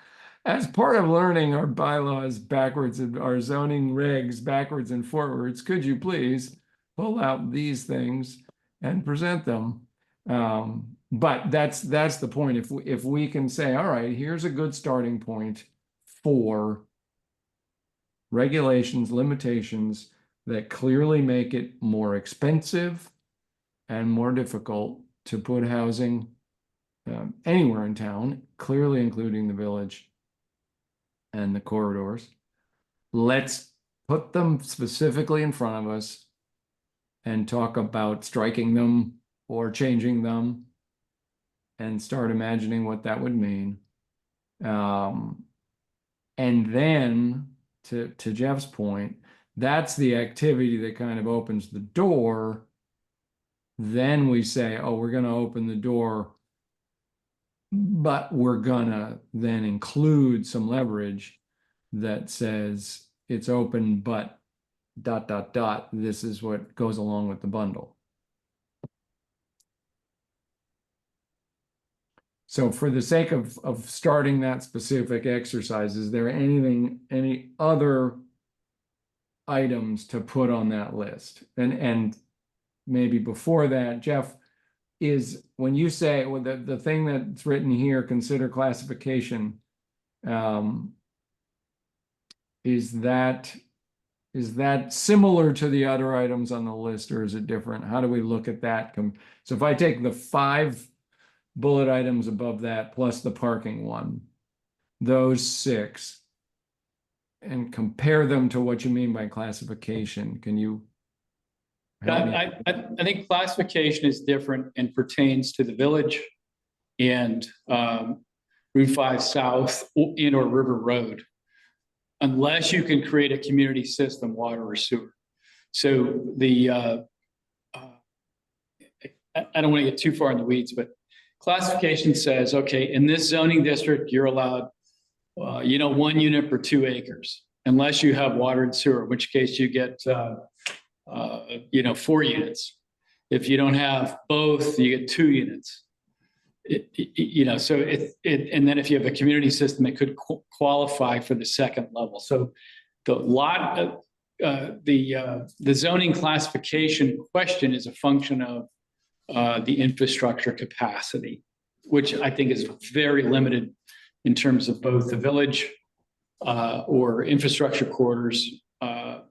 Speaker 1: As part of learning our bylaws backwards and our zoning regs backwards and forwards, could you please pull out these things and present them? But that's the point. If we can say, all right, here's a good starting point for regulations, limitations that clearly make it more expensive and more difficult to put housing anywhere in town, clearly including the village and the corridors. let's put them specifically in front of us and talk about striking them or changing them and start imagining what that would mean. And then to Jeff's point, that's the activity that kind of opens the door. Then we say, oh, we're going to open the door, but we're going to then include some leverage that says it's open, but ... This is what goes along with the bundle. So for the sake of starting that specific exercise, is there any other items to put on that list? And maybe before that, Jeff, is when you say, well, the thing that's written here, consider classification, is that similar to the other items on the list, or is it different? How do we look at that? So if I take the 5 bullet items above that plus the parking one, those 6, and compare them to what you mean by classification, can you help me?
Speaker 2: I think classification is different and pertains to the village and Route 5 South and or River Road, unless you can create a community system, water or sewer. So the I don't want to get too far in the weeds, but classification says, okay, in this zoning district, you're allowed 1 unit per 2 acres, unless you have water and sewer, in which case you get 4 units. If you don't have both, you get 2 units. So and then if you have a community system, it could qualify for the second level. So the zoning classification question is a function of the infrastructure capacity, which I think is very limited in terms of both the village or infrastructure corridors, Route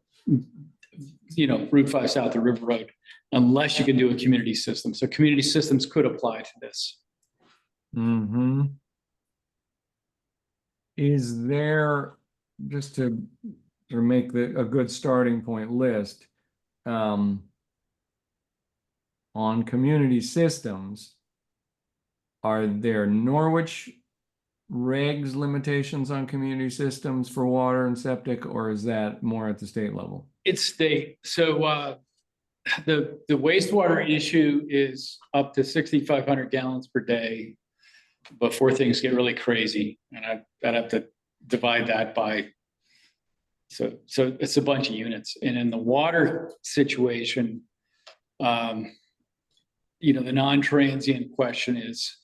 Speaker 2: 5 South or River Road, unless you can do a community system. So community systems could apply to this.
Speaker 1: Mm-hmm. Is there, just to make a good starting point list, on community systems, are there Norwich regs limitations on community systems for water and septic, or is that more at the state level?
Speaker 2: It's state. So the wastewater issue is up to 6,500 gallons per day before things get really crazy. And I'd have to divide that by, so it's a bunch of units. And in the water situation, the non-transient question is,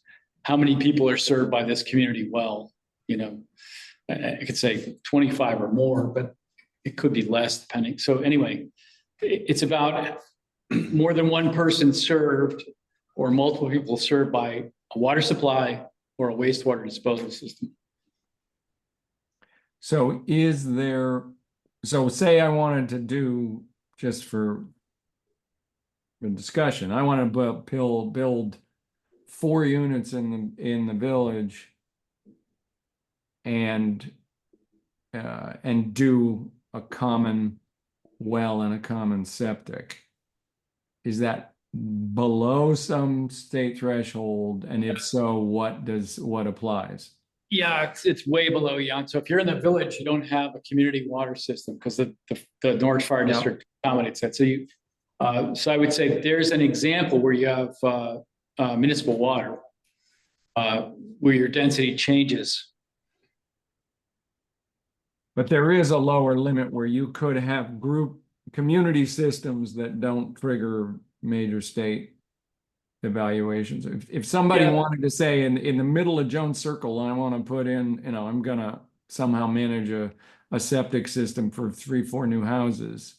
Speaker 2: how many people are served by this community well? I could say 25 or more, but it could be less depending. So anyway, it's about more than one person served or multiple people served by a water supply or a wastewater disposal system.
Speaker 1: So say I wanted to do, just for the discussion, I want to build 4 units in the village and do a common well and a common septic. Is that below some state threshold? And if so, what applies?
Speaker 2: Yeah, it's way below. Yeah. So if you're in the village, you don't have a community water system because the Norwich Fire District accommodates that. So so I would say there's an example where you have municipal water where your density changes.
Speaker 1: But there is a lower limit where you could have group community systems that don't trigger major state evaluations. If somebody wanted to say in the middle of Jones Circle, I want to put in, I'm going to somehow manage a septic system for 3-4 new houses,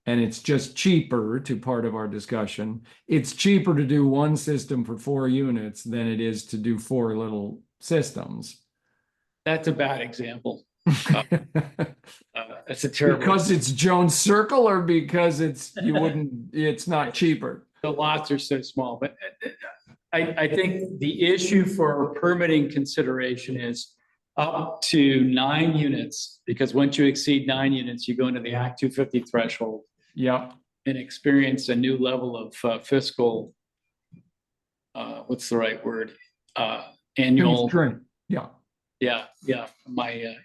Speaker 1: and it's just cheaper, to part of our discussion, it's cheaper to do one system for 4 units than it is to do 4 little systems.
Speaker 2: That's a bad example. That's a terrible.
Speaker 1: Because it's Jones Circle, or because it's not cheaper?
Speaker 2: The lots are so small, but I think the issue for permitting consideration is up to 9 units, because once you exceed 9 units, you go into the Act 250 threshold
Speaker 1: Yep,
Speaker 2: and experience a new level of fiscal, what's the right word? Annual,
Speaker 1: constraint, yeah,
Speaker 2: my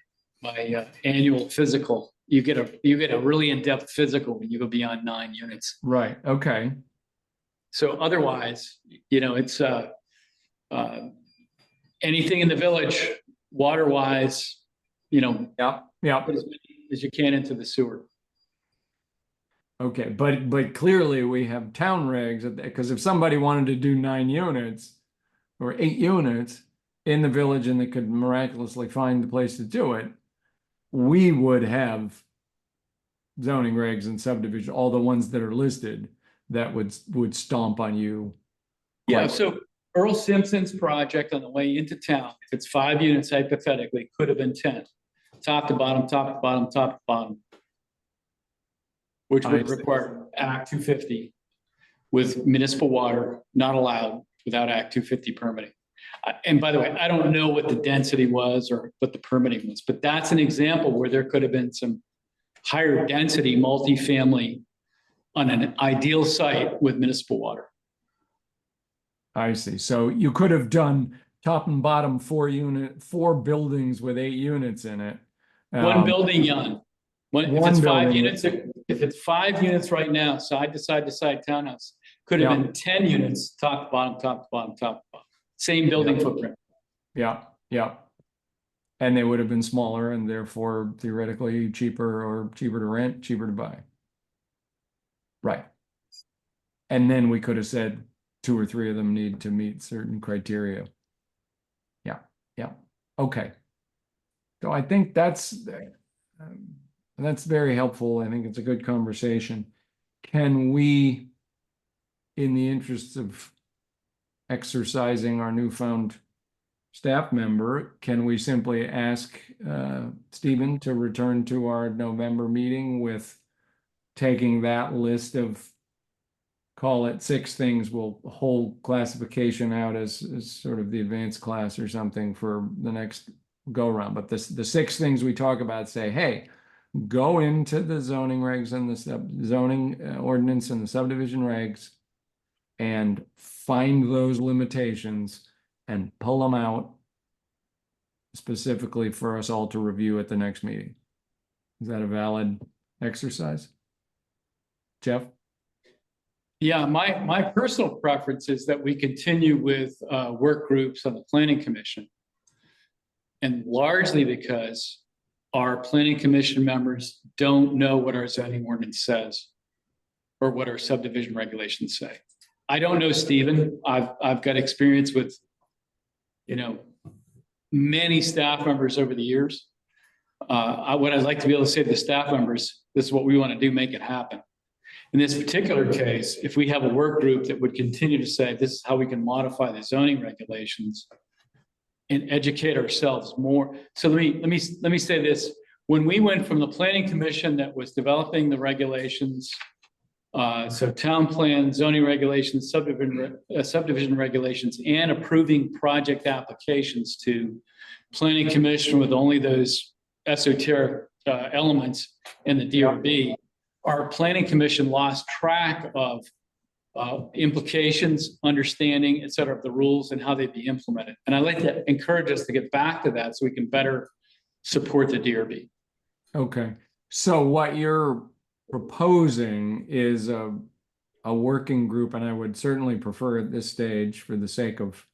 Speaker 2: annual physical. You get a really in-depth physical when you go beyond 9 units.
Speaker 1: right, okay,
Speaker 2: So otherwise, it's anything in the village, water-wise,
Speaker 1: yeah, yeah.
Speaker 2: put as many as you can into the sewer.
Speaker 1: Okay, but clearly we have town regs, because if somebody wanted to do 9 units or 8 units in the village and they could miraculously find the place to do it, we would have zoning regs and subdivision, all the ones that are listed, that would stomp on you.
Speaker 2: Yeah,
Speaker 1: quite-
Speaker 2: so Earl Simpson's project on the way into town, if it's 5 units hypothetically, could have been 10. Top to bottom, top to bottom, top to bottom. Which
Speaker 1: I
Speaker 2: would
Speaker 1: see.
Speaker 2: require Act 250 with municipal water not allowed without Act 250 permitting. And by the way, I don't know what the density was or what the permitting was, but that's an example where there could have been some higher density multifamily on an ideal site with municipal water.
Speaker 1: I see. So you could have done top and bottom 4 buildings with 8 units in it.
Speaker 2: One building, Jan. If
Speaker 1: one
Speaker 2: it's 5
Speaker 1: building.
Speaker 2: units, if it's 5 units right now, side to side to side townhouse, could have
Speaker 1: Yeah.
Speaker 2: been 10 units, top to bottom, top to bottom, top to bottom. Same building
Speaker 1: Yeah.
Speaker 2: footprint.
Speaker 1: Yeah, yeah. And they would have been smaller and therefore theoretically cheaper to rent, cheaper to buy. Right. And then we could have said 2 or 3 of them need to meet certain criteria. Yeah, yeah, okay. So I think that's very helpful. I think it's a good conversation. Can we, in the interests of exercising our newfound staff member, can we simply ask Stephen to return to our November meeting with taking that list of, call it 6 things, we'll hold classification out as sort of the advanced class or something for the next go around. But the 6 things we talk about say, hey, go into the zoning regs and the zoning ordinance and the subdivision regs and find those limitations and pull them out specifically for us all to review at the next meeting. Is that a valid exercise? Jeff?
Speaker 2: Yeah, my personal preference is that we continue with work groups on the planning commission. And largely because our planning commission members don't know what our zoning ordinance says or what our subdivision regulations say. I don't know, Stephen. I've got experience with, many staff members over the years. What I'd like to be able to say to the staff members, this is what we want to do, make it happen. In this particular case, if we have a work group that would continue to say, this is how we can modify the zoning regulations and educate ourselves more. So let me say this. When we went from the planning commission that was developing the regulations, so town plan, zoning regulations, subdivision regulations, and approving project applications to planning commission with only those esoteric elements in the DRB, our planning commission lost track of implications, understanding, et cetera, of the rules and how they'd be implemented. And I'd like to encourage us to get back to that so we can better support the DRB.
Speaker 1: Okay, so what you're proposing is a working group, and I would certainly prefer at this stage, for the sake of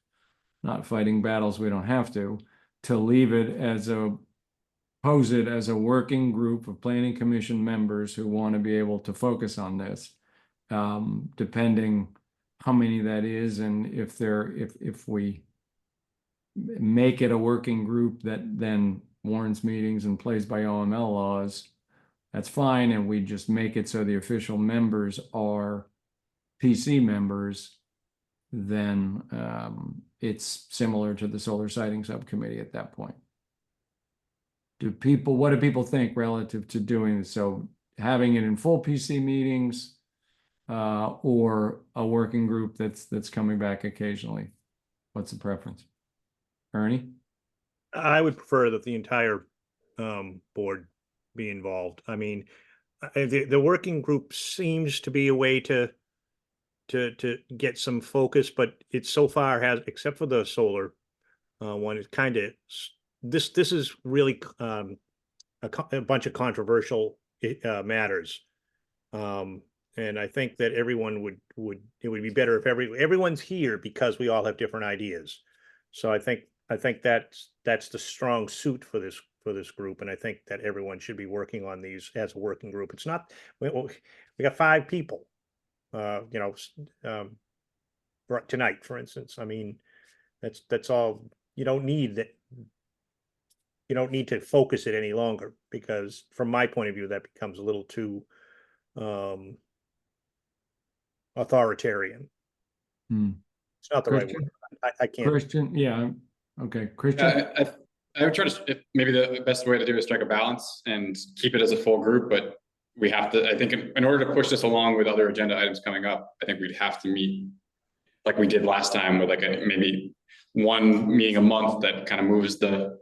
Speaker 1: not fighting battles we don't have to leave it as pose it as a working group of planning commission members who want to be able to focus on this, depending how many that is, and if we make it a working group that then warrants meetings and plays by OML laws, that's fine, and we just make it so the official members are PC members, then it's similar to the solar siting subcommittee at that point. What do people think relative to doing this? So having it in full PC meetings, or a working group that's coming back occasionally? What's the preference? Ernie?
Speaker 4: I would prefer that the entire board be involved. I mean, the working group seems to be a way to get some focus, but it so far has, except for the solar one, it kind of, this is really a bunch of controversial matters. And I think that everyone it would be better if everyone's here because we all have different ideas. So I think that's the strong suit for this group, and I think that everyone should be working on these as a working group. It's not, we got 5 people, for tonight, for instance. I mean, that's all. You don't need that. You don't need to focus it any longer, because from my point of view, that becomes a little too authoritarian. It's not the right
Speaker 1: Christian?
Speaker 4: word. I can't.
Speaker 1: Christian, yeah, okay, Christian,
Speaker 6: I would try to, if maybe the best way to do is strike a balance and keep it as a full group, but we have to, I think in order to push this along with other agenda items coming up, I think we'd have to meet like we did last time with like maybe one meeting a month that kind of moves the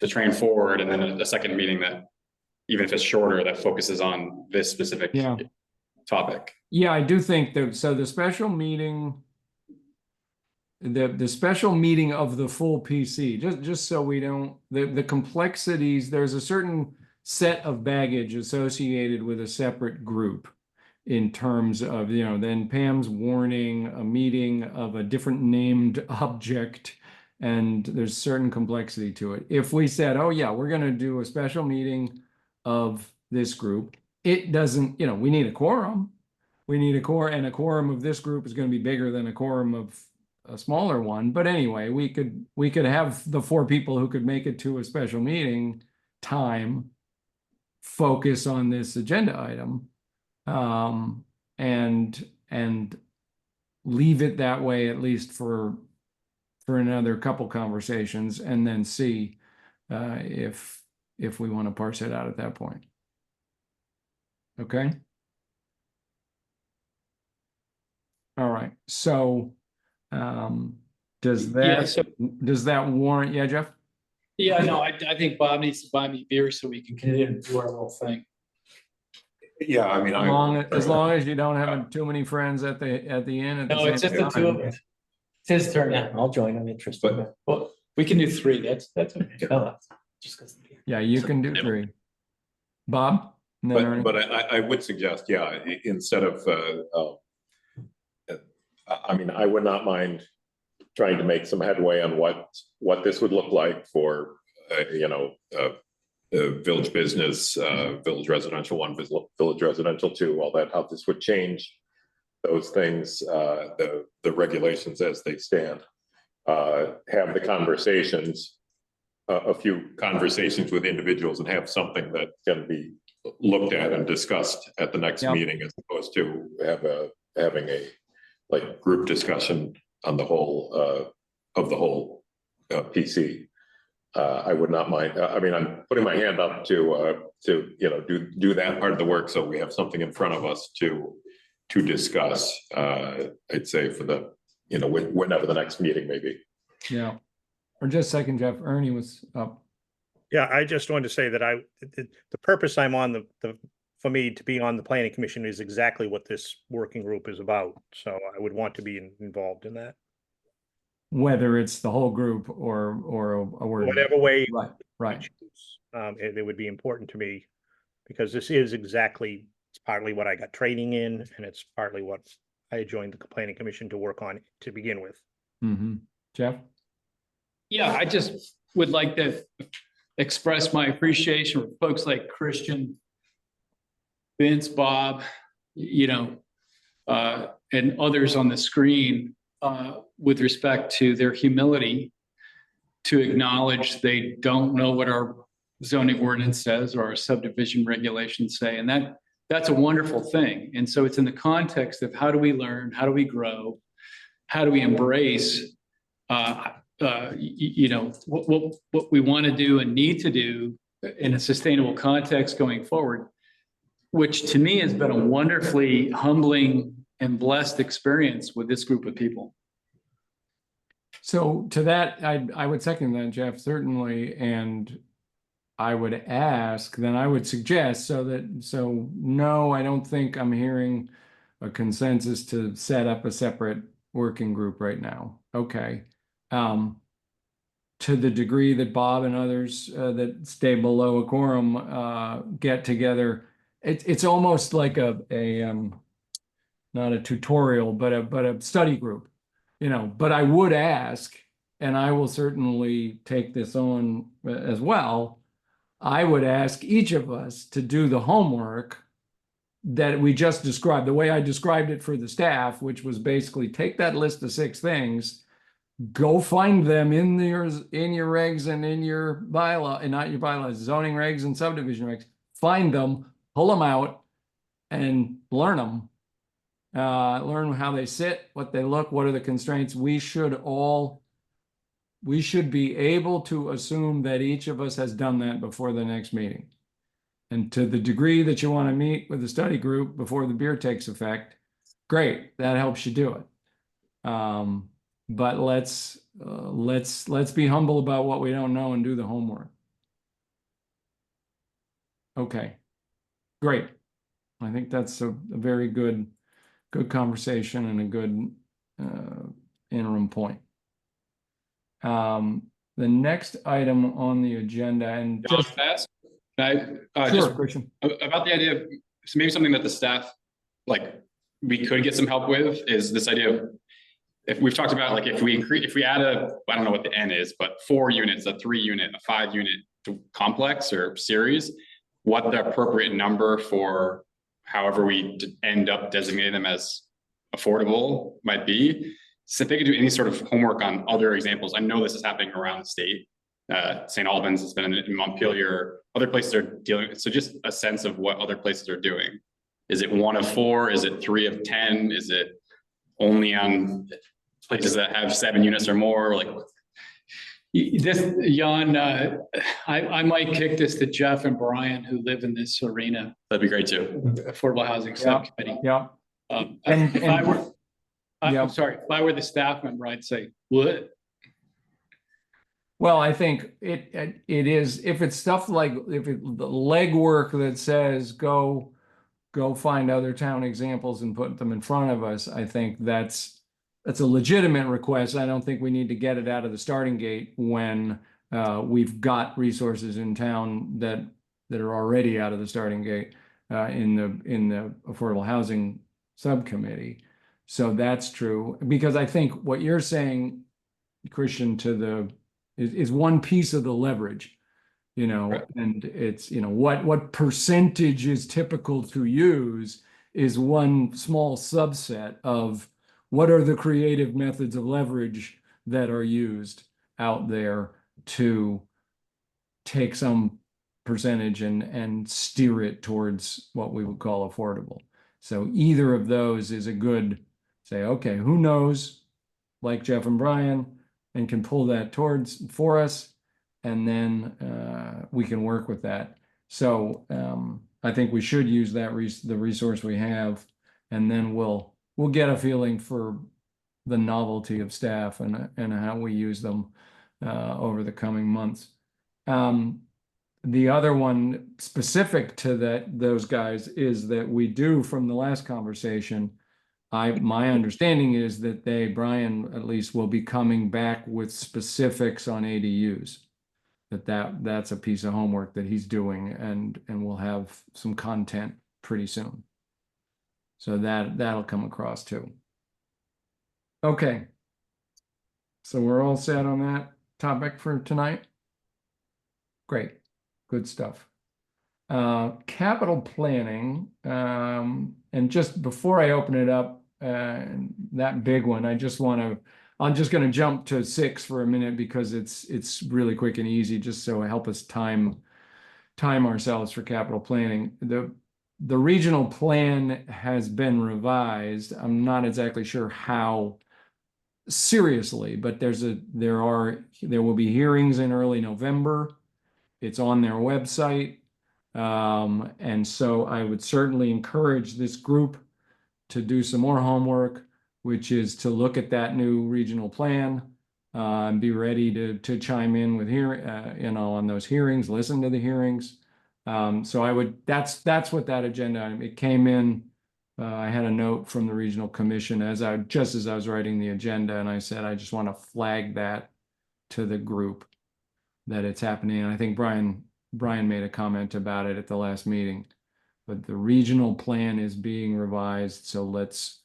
Speaker 6: train forward, and then a second meeting that, even if it's shorter, that focuses on this specific
Speaker 1: Yeah.
Speaker 6: topic.
Speaker 1: yeah, I do think that, so the special meeting, the special meeting of the full PC, just so we don't, the complexities, there's a certain set of baggage associated with a separate group in terms of, then Pam's warning, a meeting of a different named object, and there's certain complexity to it. If we said, oh yeah, we're going to do a special meeting of this group, it doesn't, we need a quorum. We need a quorum, and a quorum of this group is going to be bigger than a quorum of a smaller one. But anyway, we could have the 4 people who could make it to a special meeting time focus on this agenda item, and leave it that way, at least for another couple conversations, and then see if we want to parse it out at that point. Okay. All right. So, does that warrant? Yeah, Jeff?
Speaker 2: Yeah, no, I think Bob needs to buy me beer so we can continue to do our little thing.
Speaker 5: Yeah, I mean,
Speaker 1: As long as you don't have too many friends at the inn. At the
Speaker 2: No, it's
Speaker 1: same
Speaker 2: just the 2 of
Speaker 1: time.
Speaker 2: us. It's his turn
Speaker 7: Yeah,
Speaker 2: now.
Speaker 7: I'll join. I'm interested.
Speaker 2: Well, we can do 3. That's okay.
Speaker 7: Oh, just because.
Speaker 1: Yeah, you can do 3. Bob? And then Ernie?
Speaker 5: but I would suggest, yeah, instead of, I mean, I would not mind trying to make some headway on what this would look like for, village business, village residential 1, village residential 2, all that, how this would change those things, the regulations as they stand. Have the conversations, a few conversations with individuals, and have something that can be looked at and discussed at the next
Speaker 1: Yep.
Speaker 5: meeting, as opposed to having a like group discussion on the whole of the whole PC. I would not mind. I mean, I'm putting my hand up to do that part of the work, so we have something in front of us to discuss. I'd say for the whenever the next meeting may be.
Speaker 1: Yeah. Or just a second, Jeff. Ernie was up.
Speaker 4: Yeah, I just wanted to say that the purpose I'm on for me to be on the planning commission is exactly what this working group is about. So I would want to be involved in that.
Speaker 1: Whether it's the whole group or a word.
Speaker 4: Whatever way.
Speaker 1: Right, right.
Speaker 4: It would be important to me, because this is exactly, it's partly what I got training in, and it's partly what I joined the planning commission to work on to begin with.
Speaker 1: Mm-hmm. Jeff?
Speaker 2: Yeah, I just would like to express my appreciation for folks like Christian, Vince, Bob, and others on the screen, with respect to their humility to acknowledge they don't know what our zoning ordinance says or our subdivision regulations say. And that's a wonderful thing. And so it's in the context of how do we learn, how do we grow, how do we embrace, what we want to do and need to do in a sustainable context going forward, which to me has been a wonderfully humbling and blessed experience with this group of people.
Speaker 1: So to that, I would second that, Jeff, certainly, and I would ask, then I would suggest so no, I don't think I'm hearing a consensus to set up a separate working group right now. Okay. To the degree that Bob and others that stay below a quorum get together, it's almost like a not a tutorial, but a study group, but I would ask, and I will certainly take this on as well. I would ask each of us to do the homework that we just described, the way I described it for the staff, which was basically take that list of 6 things, go find them in your regs and in your bylaw, and not your bylaws, zoning regs and subdivision regs, find them, pull them out, and learn them. Learn how they sit, what they look, what are the constraints. We should be able to assume that each of us has done that before the next meeting. And to the degree that you want to meet with the study group before the beer takes effect, great, that helps you do it. But let's be humble about what we don't know and do the homework. Okay, great. I think that's a very good conversation and a good interim point. The next item on the agenda, and
Speaker 6: John,
Speaker 1: just
Speaker 6: can I ask? Can I,
Speaker 1: sure,
Speaker 6: just
Speaker 1: Christian.
Speaker 6: about the idea of, so maybe something that the staff, like, we could get some help with is this idea of, if we've talked about, like, if we add I don't know what the N is, but 4 units, a 3 unit, a 5 unit complex or series, what the appropriate number for however we end up designating them as affordable might be. So if they could do any sort of homework on other examples, I know this is happening around the state. St. Albans has been in Montpelier, other places are dealing. So just a sense of what other places are doing. Is it 1 of 4? Is it 3 of 10? Is it only on places that have 7 units or more? Like,
Speaker 2: This, Jan, I might kick this to Jeff and Brian, who live in this arena,
Speaker 6: that'd be great too.
Speaker 2: Affordable Housing Subcommittee.
Speaker 1: Yeah.
Speaker 2: If I were,
Speaker 1: Yeah.
Speaker 2: I'm sorry, if I were the staff member, I'd say, what?
Speaker 1: Well, I think it is, if it's stuff like, if it, the legwork that says go find other town examples and put them in front of us, I think that's a legitimate request. I don't think we need to get it out of the starting gate when we've got resources in town that are already out of the starting gate in the Affordable Housing Subcommittee. So that's true, because I think what you're saying, Christian, is one piece of the leverage,
Speaker 6: Right.
Speaker 1: and it's, what percentage is typical to use is one small subset of what are the creative methods of leverage that are used out there to take some percentage and steer it towards what we would call affordable. So either of those is a good, say, okay, who knows, like Jeff and Brian, and can pull that for us, and then we can work with that. So I think we should use that the resource we have, and then we'll get a feeling for the novelty of staff and how we use them over the coming months. The other one specific to those guys is that we do, from the last conversation, my understanding is that Brian at least, will be coming back with specifics on ADUs. That's a piece of homework that he's doing, and we'll have some content pretty soon. So that'll come across too. Okay. So we're all set on that topic for tonight. Great, good stuff. Capital planning, and just before I open it up, that big one, I'm just going to jump to 6 for a minute, because it's really quick and easy, just so it help us time ourselves for capital planning. The regional plan has been revised. I'm not exactly sure how seriously, but there will be hearings in early November. It's on their website. And so I would certainly encourage this group to do some more homework, which is to look at that new regional plan, And be ready to chime in with on those hearings, listen to the hearings. So that's what that agenda, it came in. I had a note from the regional commission just as I was writing the agenda, and I said, I just want to flag that to the group that it's happening. And I think Brian made a comment about it at the last meeting, but the regional plan is being revised. So let's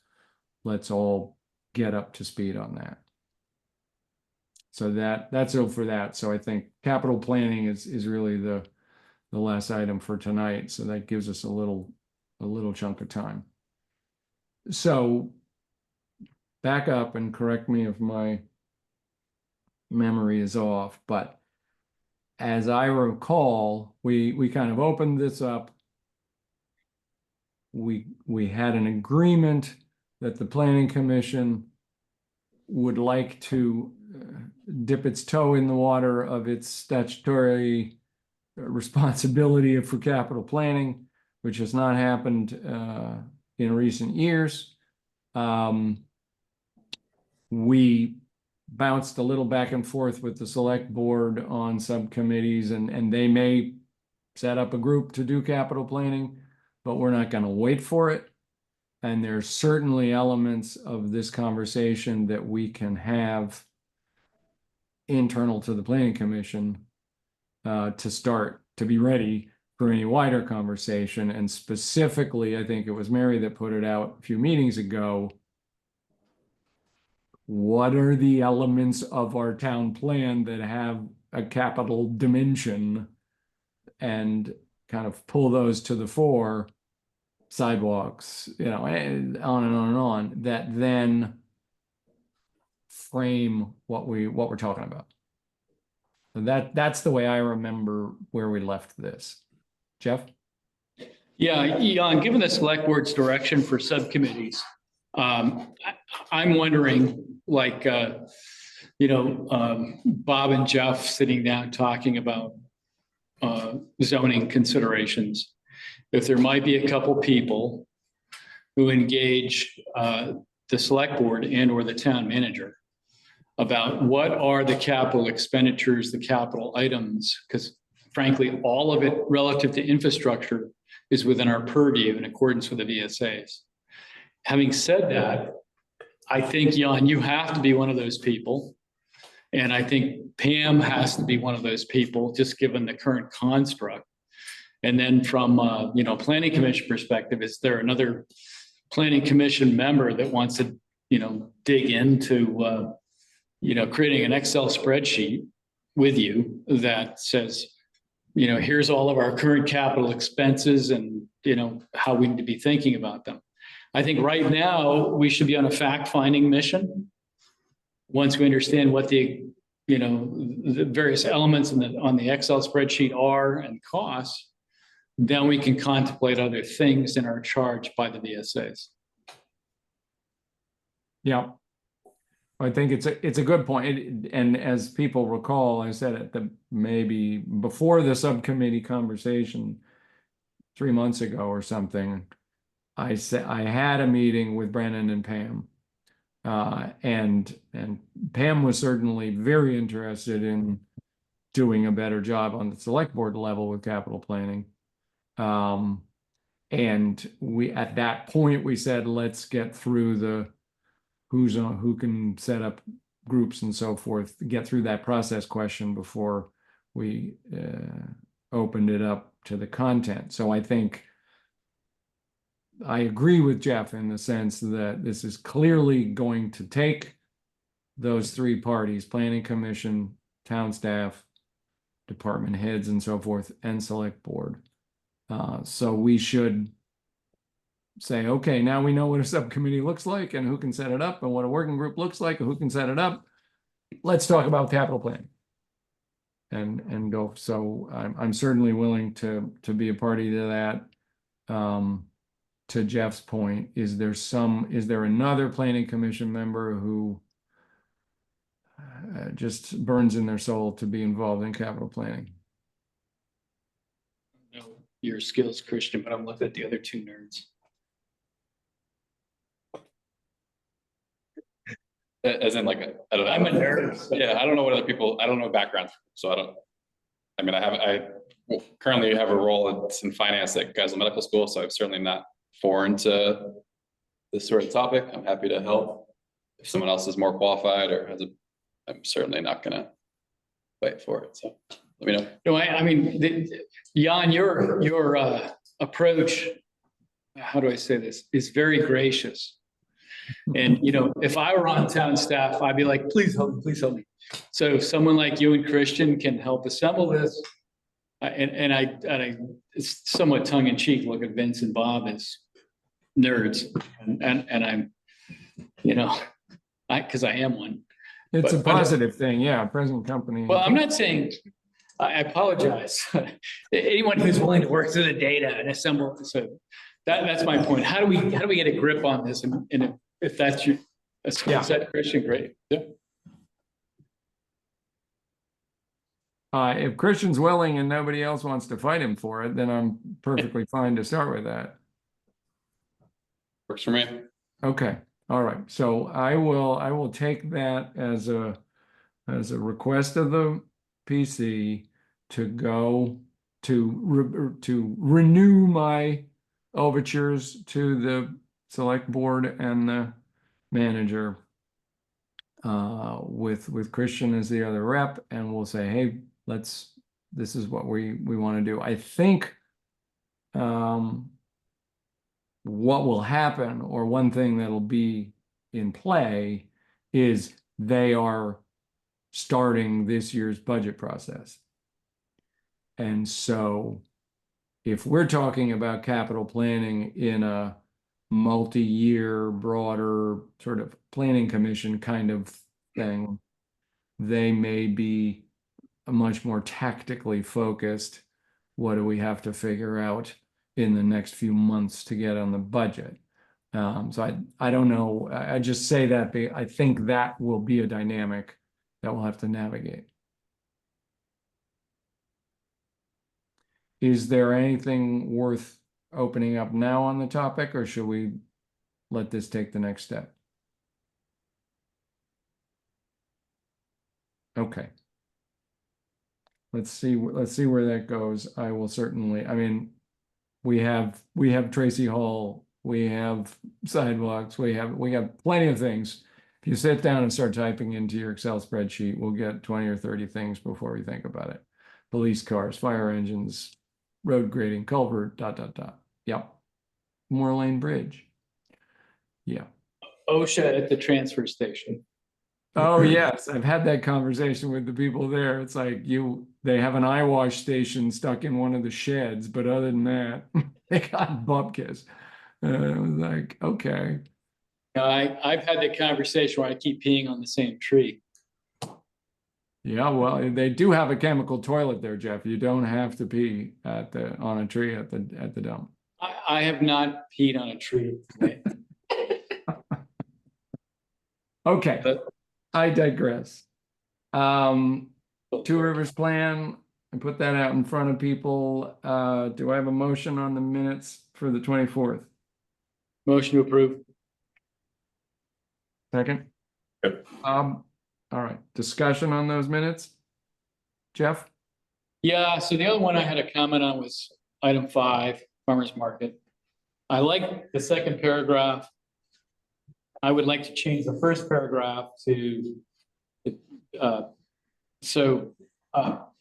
Speaker 1: all get up to speed on that. So that's it for that. So I think capital planning is really the last item for tonight. So that gives us a little chunk of time. So back up and correct me if my memory is off, but as I recall, we kind of opened this up. We had an agreement that the planning commission would like to dip its toe in the water of its statutory responsibility for capital planning, which has not happened in recent years. We bounced a little back and forth with the select board on subcommittees, and they may set up a group to do capital planning, but we're not going to wait for it. And there's certainly elements of this conversation that we can have internal to the planning commission to start to be ready for any wider conversation. And specifically, I think it was Mary that put it out a few meetings ago. What are the elements of our town plan that have a capital dimension, and kind of pull those to the fore? Sidewalks, and on and on and on, that then frame what we're talking about. So that's the way I remember where we left this. Jeff?
Speaker 2: Yeah, Jan, given the select board's direction for subcommittees, I'm wondering, like, Bob and Jeff sitting down talking about zoning considerations. If there might be a couple people who engage the select board and or the town manager about what are the capital expenditures, the capital items, because frankly, all of it relative to infrastructure is within our purview in accordance with the VSAs. Having said that, I think, Jan, you have to be one of those people. And I think Pam has to be one of those people, just given the current construct. And then from planning commission perspective, is there another planning commission member that wants to, dig into, creating an Excel spreadsheet with you that says, here's all of our current capital expenses and, how we need to be thinking about them. I think right now we should be on a fact-finding mission. Once we understand what the various elements on the Excel spreadsheet are and costs, then we can contemplate other things in our charge by the VSAs.
Speaker 1: Yeah, I think it's a good point. And as people recall, I said it maybe before the subcommittee conversation 3 months ago or something. I said I had a meeting with Brandon and Pam, and Pam was certainly very interested in doing a better job on the select board level with capital planning. And at that point we said, let's get through the who can set up groups and so forth, get through that process question before we opened it up to the content. So I think I agree with Jeff in the sense that this is clearly going to take those three parties, planning commission, town staff, department heads and so forth, and select board. So we should say, okay, now we know what a subcommittee looks like and who can set it up and what a working group looks like and who can set it up. Let's talk about capital planning and go. So I'm certainly willing to be a party to that. To Jeff's point, is there another planning commission member who just burns in their soul to be involved in capital planning?
Speaker 2: Know your skills, Christian, but I'm looking at the other two nerds.
Speaker 6: As in like, I don't know.
Speaker 2: I'm a nerd.
Speaker 6: Yeah, I don't know what other people, I don't know background, so I mean, currently have a role that's in finance at Geisel Medical School, so I'm certainly not foreign to this sort of topic. I'm happy to help. If someone else is more qualified or I'm certainly not gonna fight for it, so let me know.
Speaker 2: No, I mean, Jan, your approach, how do I say this, is very gracious. And, you know, if I were on town staff, I'd be like, please help me, please help me. So someone like you and Christian can help assemble this. And I, it's somewhat tongue in cheek, look at Vince and Bob as nerds. And I'm, you know, because I am one.
Speaker 1: It's a
Speaker 2: But-
Speaker 1: positive thing, yeah, present company.
Speaker 2: Well, I'm not saying, I apologize. Anyone who's willing to work through the data and assemble, so that's my point. How do we get a grip on this? And if that's your, is that Christian, great. Yeah.
Speaker 1: If Christian's willing and nobody else wants to fight him for it, then I'm perfectly fine to start with that.
Speaker 6: Works for me.
Speaker 1: Okay, all right. So I will take that as a request of the PC to go to renew my overtures to the select board and the manager with Christian as the other rep, and we'll say, hey, this is what we want to do. I think what will happen, or one thing that'll be in play, is they are starting this year's budget process. And so if we're talking about capital planning in a multi-year, broader sort of planning commission kind of thing, they may be much more tactically focused. What do we have to figure out in the next few months to get on the budget? So I don't know. I just say that I think that will be a dynamic that we'll have to navigate. Is there anything worth opening up now on the topic, or should we let this take the next step? Okay. Let's see where that goes. I will certainly, I mean, we have Tracy Hall, we have sidewalks, we have plenty of things. If you sit down and start typing into your Excel spreadsheet, we'll get 20 or 30 things before we think about it. Police cars, fire engines, road grading, culvert, ... Yep. Moore Lane Bridge. Yeah.
Speaker 2: OSHA at the transfer station.
Speaker 1: Oh, yes. I've had that conversation with the people there. It's like they have an eye wash station stuck in one of the sheds, but other than that, they got bupkis. I was like, okay.
Speaker 2: I've had the conversation where I keep peeing on the same tree.
Speaker 1: Yeah, well, they do have a chemical toilet there, Jeff. You don't have to pee on a tree at the dump.
Speaker 2: I have not peed on a tree.
Speaker 1: Okay,
Speaker 2: But-
Speaker 1: I digress. Two Rivers Plan, I put that out in front of people. Do I have a motion on the minutes for the 24th?
Speaker 2: Motion to approve.
Speaker 1: Second?
Speaker 5: Yep.
Speaker 1: All right, discussion on those minutes? Jeff?
Speaker 2: Yeah, so the other one I had a comment on was item 5, farmer's market. I like the second paragraph. I would like to change the first paragraph to,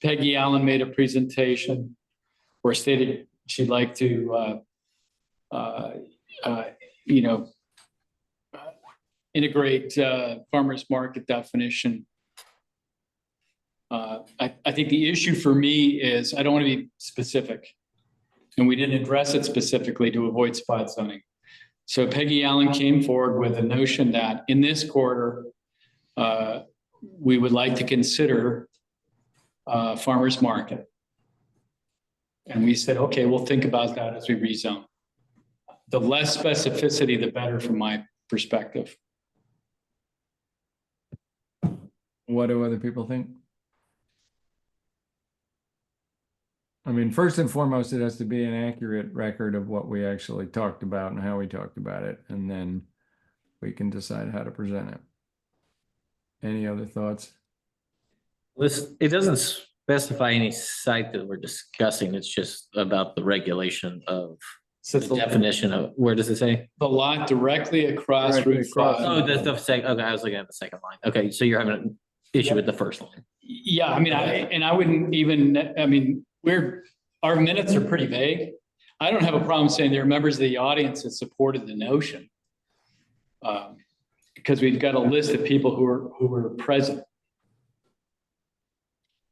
Speaker 2: Peggy Allen made a presentation where stated she'd like to, integrate farmer's market definition. I think the issue for me is I don't want to be specific. And we didn't address it specifically to avoid spot zoning. So Peggy Allen came forward with a notion that in this quarter, we would like to consider farmer's market. And we said, okay, we'll think about that as we rezone. The less specificity, the better from my perspective.
Speaker 1: What do other people think? I mean, first and foremost, it has to be an accurate record of what we actually talked about and how we talked about it, and then we can decide how to present it. Any other thoughts?
Speaker 7: This, it doesn't specify any site that we're discussing. It's just about the regulation of
Speaker 2: So
Speaker 7: the definition of, where does it say?
Speaker 2: the lot directly across
Speaker 1: Directly
Speaker 2: Route
Speaker 1: across.
Speaker 2: 5.
Speaker 7: Oh, the second, okay, I was looking at the second line. Okay, so you're having an issue with the first line.
Speaker 2: Yeah, I mean, I wouldn't even, I mean, our minutes are pretty vague. I don't have a problem saying there are members of the audience that supported the notion. Because we've got a list of people who were present.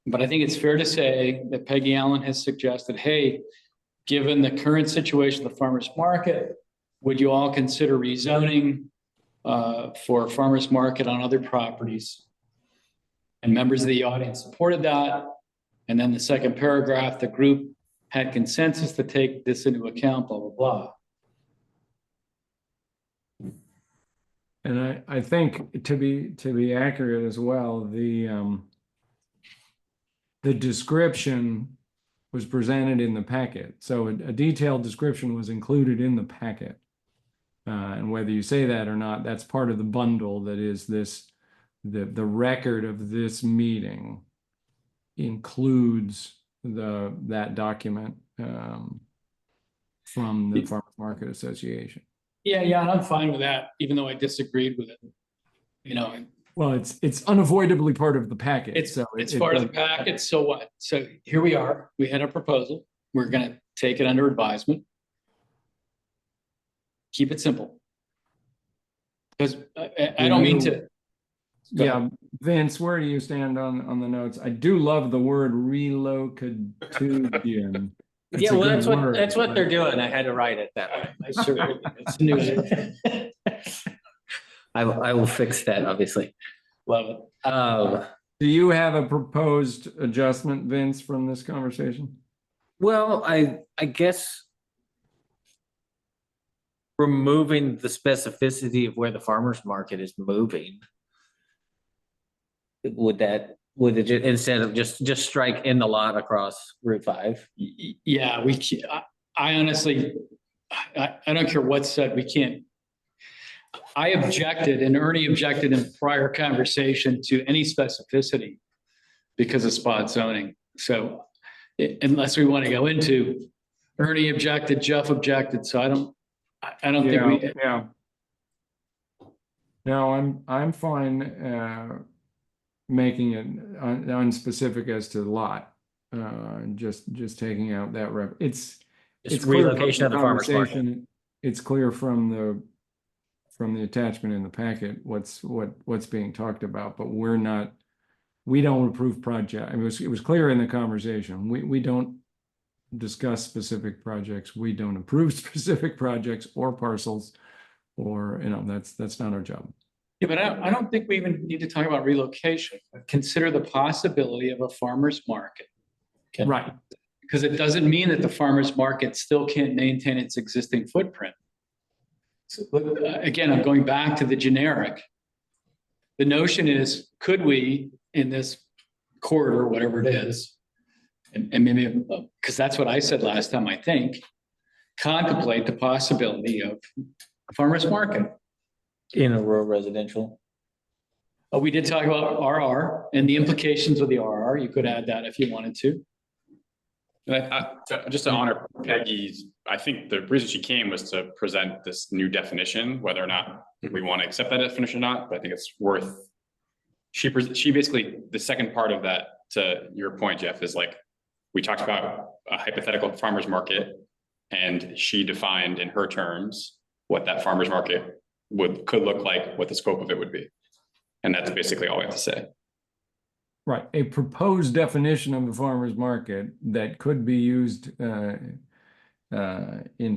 Speaker 2: But I think it's fair to say that Peggy Allen has suggested, hey, given the current situation of the farmer's market, would you all consider rezoning for farmer's market on other properties? And members of the audience supported that. And then the second paragraph, the group had consensus to take this into account, blah, blah, blah.
Speaker 1: And I think to be accurate as well, the description was presented in the packet. So a detailed description was included in the packet. And whether you say that or not, that's part of the bundle that is the record of this meeting includes that document from the Farmers Market Association.
Speaker 2: Yeah, and I'm fine with that, even though I disagreed with it. You know,
Speaker 1: Well, it's unavoidably part of the packet.
Speaker 2: it's
Speaker 1: so
Speaker 2: part of the packet, so what? So here we are, we had a proposal, we're gonna take it under advisement. Keep it simple. Because I don't mean to. Go ahead.
Speaker 1: Yeah, Vince, where do you stand on the notes? I do love the word relocation. It's
Speaker 7: Yeah,
Speaker 1: a
Speaker 7: well,
Speaker 1: good word,
Speaker 7: that's what
Speaker 1: but-
Speaker 7: they're doing. I had to write it that way.
Speaker 2: I certainly, it's news.
Speaker 7: I will fix that, obviously.
Speaker 2: Love it.
Speaker 1: Do you have a proposed adjustment, Vince, from this conversation?
Speaker 7: Well, I guess removing the specificity of where the farmer's market is moving. Would it, instead of just strike in the lot across Route 5?
Speaker 2: Yeah, I honestly, I don't care what's said, we can't. I objected and Ernie objected in prior conversation to any specificity because of spot zoning. So unless we want to go into, Ernie objected, Jeff objected, so I don't think we.
Speaker 1: Yeah. No, I'm fine making it unspecific as to the lot. Just taking out that it's clear from
Speaker 7: Relocation of the farmer's market.
Speaker 1: conversation. It's clear from the attachment in the packet what's being talked about, but we don't approve project. I mean, it was clear in the conversation. We don't discuss specific projects. We don't approve specific projects or parcels, or that's not our job.
Speaker 2: Yeah, but I don't think we even need to talk about relocation. Consider the possibility of a farmer's market.
Speaker 1: Right.
Speaker 2: Because it doesn't mean that the farmer's market still can't maintain its existing footprint. So, again, I'm going back to the generic. The notion is, could we, in this corridor, whatever it is, and maybe, because that's what I said last time, I think, contemplate the possibility of a farmer's market.
Speaker 7: In a rural residential.
Speaker 2: We did talk about RR and the implications of the RR. You could add that if you wanted to.
Speaker 6: Just to honor Peggy's, I think the reason she came was to present this new definition, whether or not we want to accept that definition or not, but I think it's worth. She basically, the second part of that, to your point, Jeff, is like, we talked about a hypothetical farmer's market, and she defined in her terms what that farmer's market could look like, what the scope of it would be. And that's basically all we have to say.
Speaker 1: Right, a proposed definition of the farmer's market that could be used in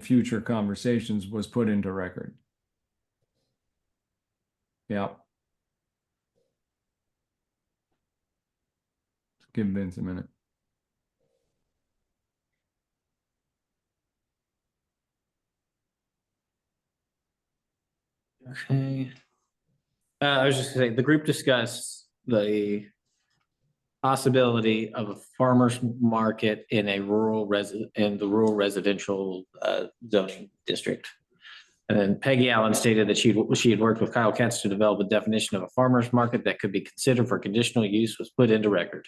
Speaker 1: future conversations was put into record. Yeah. Give Vince a minute.
Speaker 7: Okay. I was just gonna say, the group discussed the possibility of a farmer's market in a rural in the rural residential zoning district. And then Peggy Allen stated that she had worked with Kyle Katz to develop a definition of a farmer's market that could be considered for conditional use was put into record.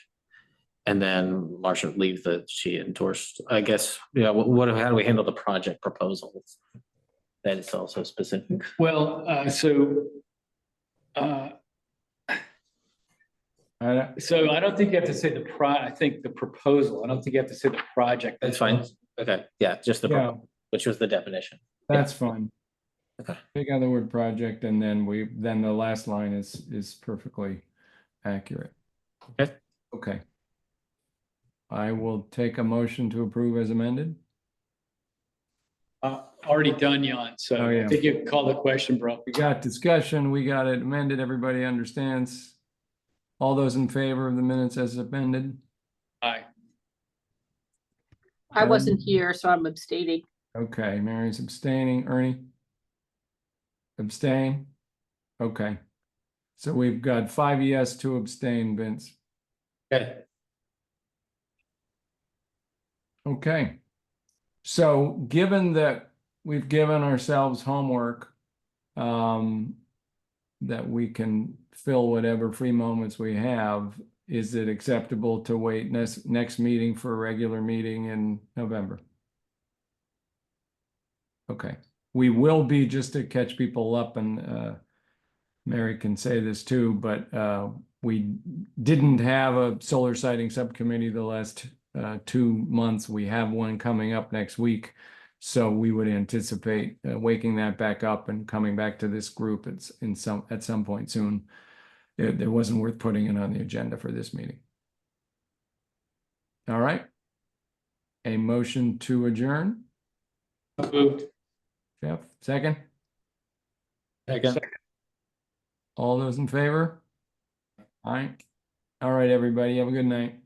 Speaker 7: And then Marcia leave that she endorsed, I guess, yeah, how do we handle the project proposals? That is also specific.
Speaker 2: Well,
Speaker 1: I-
Speaker 2: so I don't think you have to say I think the proposal, I don't think you have to say the project.
Speaker 7: That's fine. Okay, yeah, just the,
Speaker 1: Yeah.
Speaker 7: proposal, which was the definition.
Speaker 1: That's fine.
Speaker 7: Okay.
Speaker 1: Take out the word project and then then the last line is perfectly accurate.
Speaker 7: Okay.
Speaker 1: Okay. I will take a motion to approve as amended.
Speaker 2: Already done, Jan, so
Speaker 1: Oh, yeah.
Speaker 2: I think you can call the question, bro.
Speaker 1: We got discussion, we got it amended, everybody understands. All those in favor of the minutes as amended?
Speaker 2: Aye.
Speaker 3: I wasn't here, so I'm abstaining.
Speaker 1: Okay, Mary's abstaining, Ernie? Abstain? Okay. So we've got 5 yes, 2 abstain, Vince.
Speaker 7: Okay.
Speaker 1: Okay. So given that we've given ourselves homework, that we can fill whatever free moments we have, is it acceptable to wait next meeting for a regular meeting in November? Okay, we will be, just to catch people up, and Mary can say this too, but we didn't have a solar siting subcommittee the last 2 months. We have one coming up next week. So we would anticipate waking that back up and coming back to this group at some point soon. It wasn't worth putting it on the agenda for this meeting. All right. A motion to adjourn.
Speaker 2: Moved.
Speaker 1: Jeff, second.
Speaker 7: Second.
Speaker 1: All those in favor? Aye. All right, everybody. Have a good night.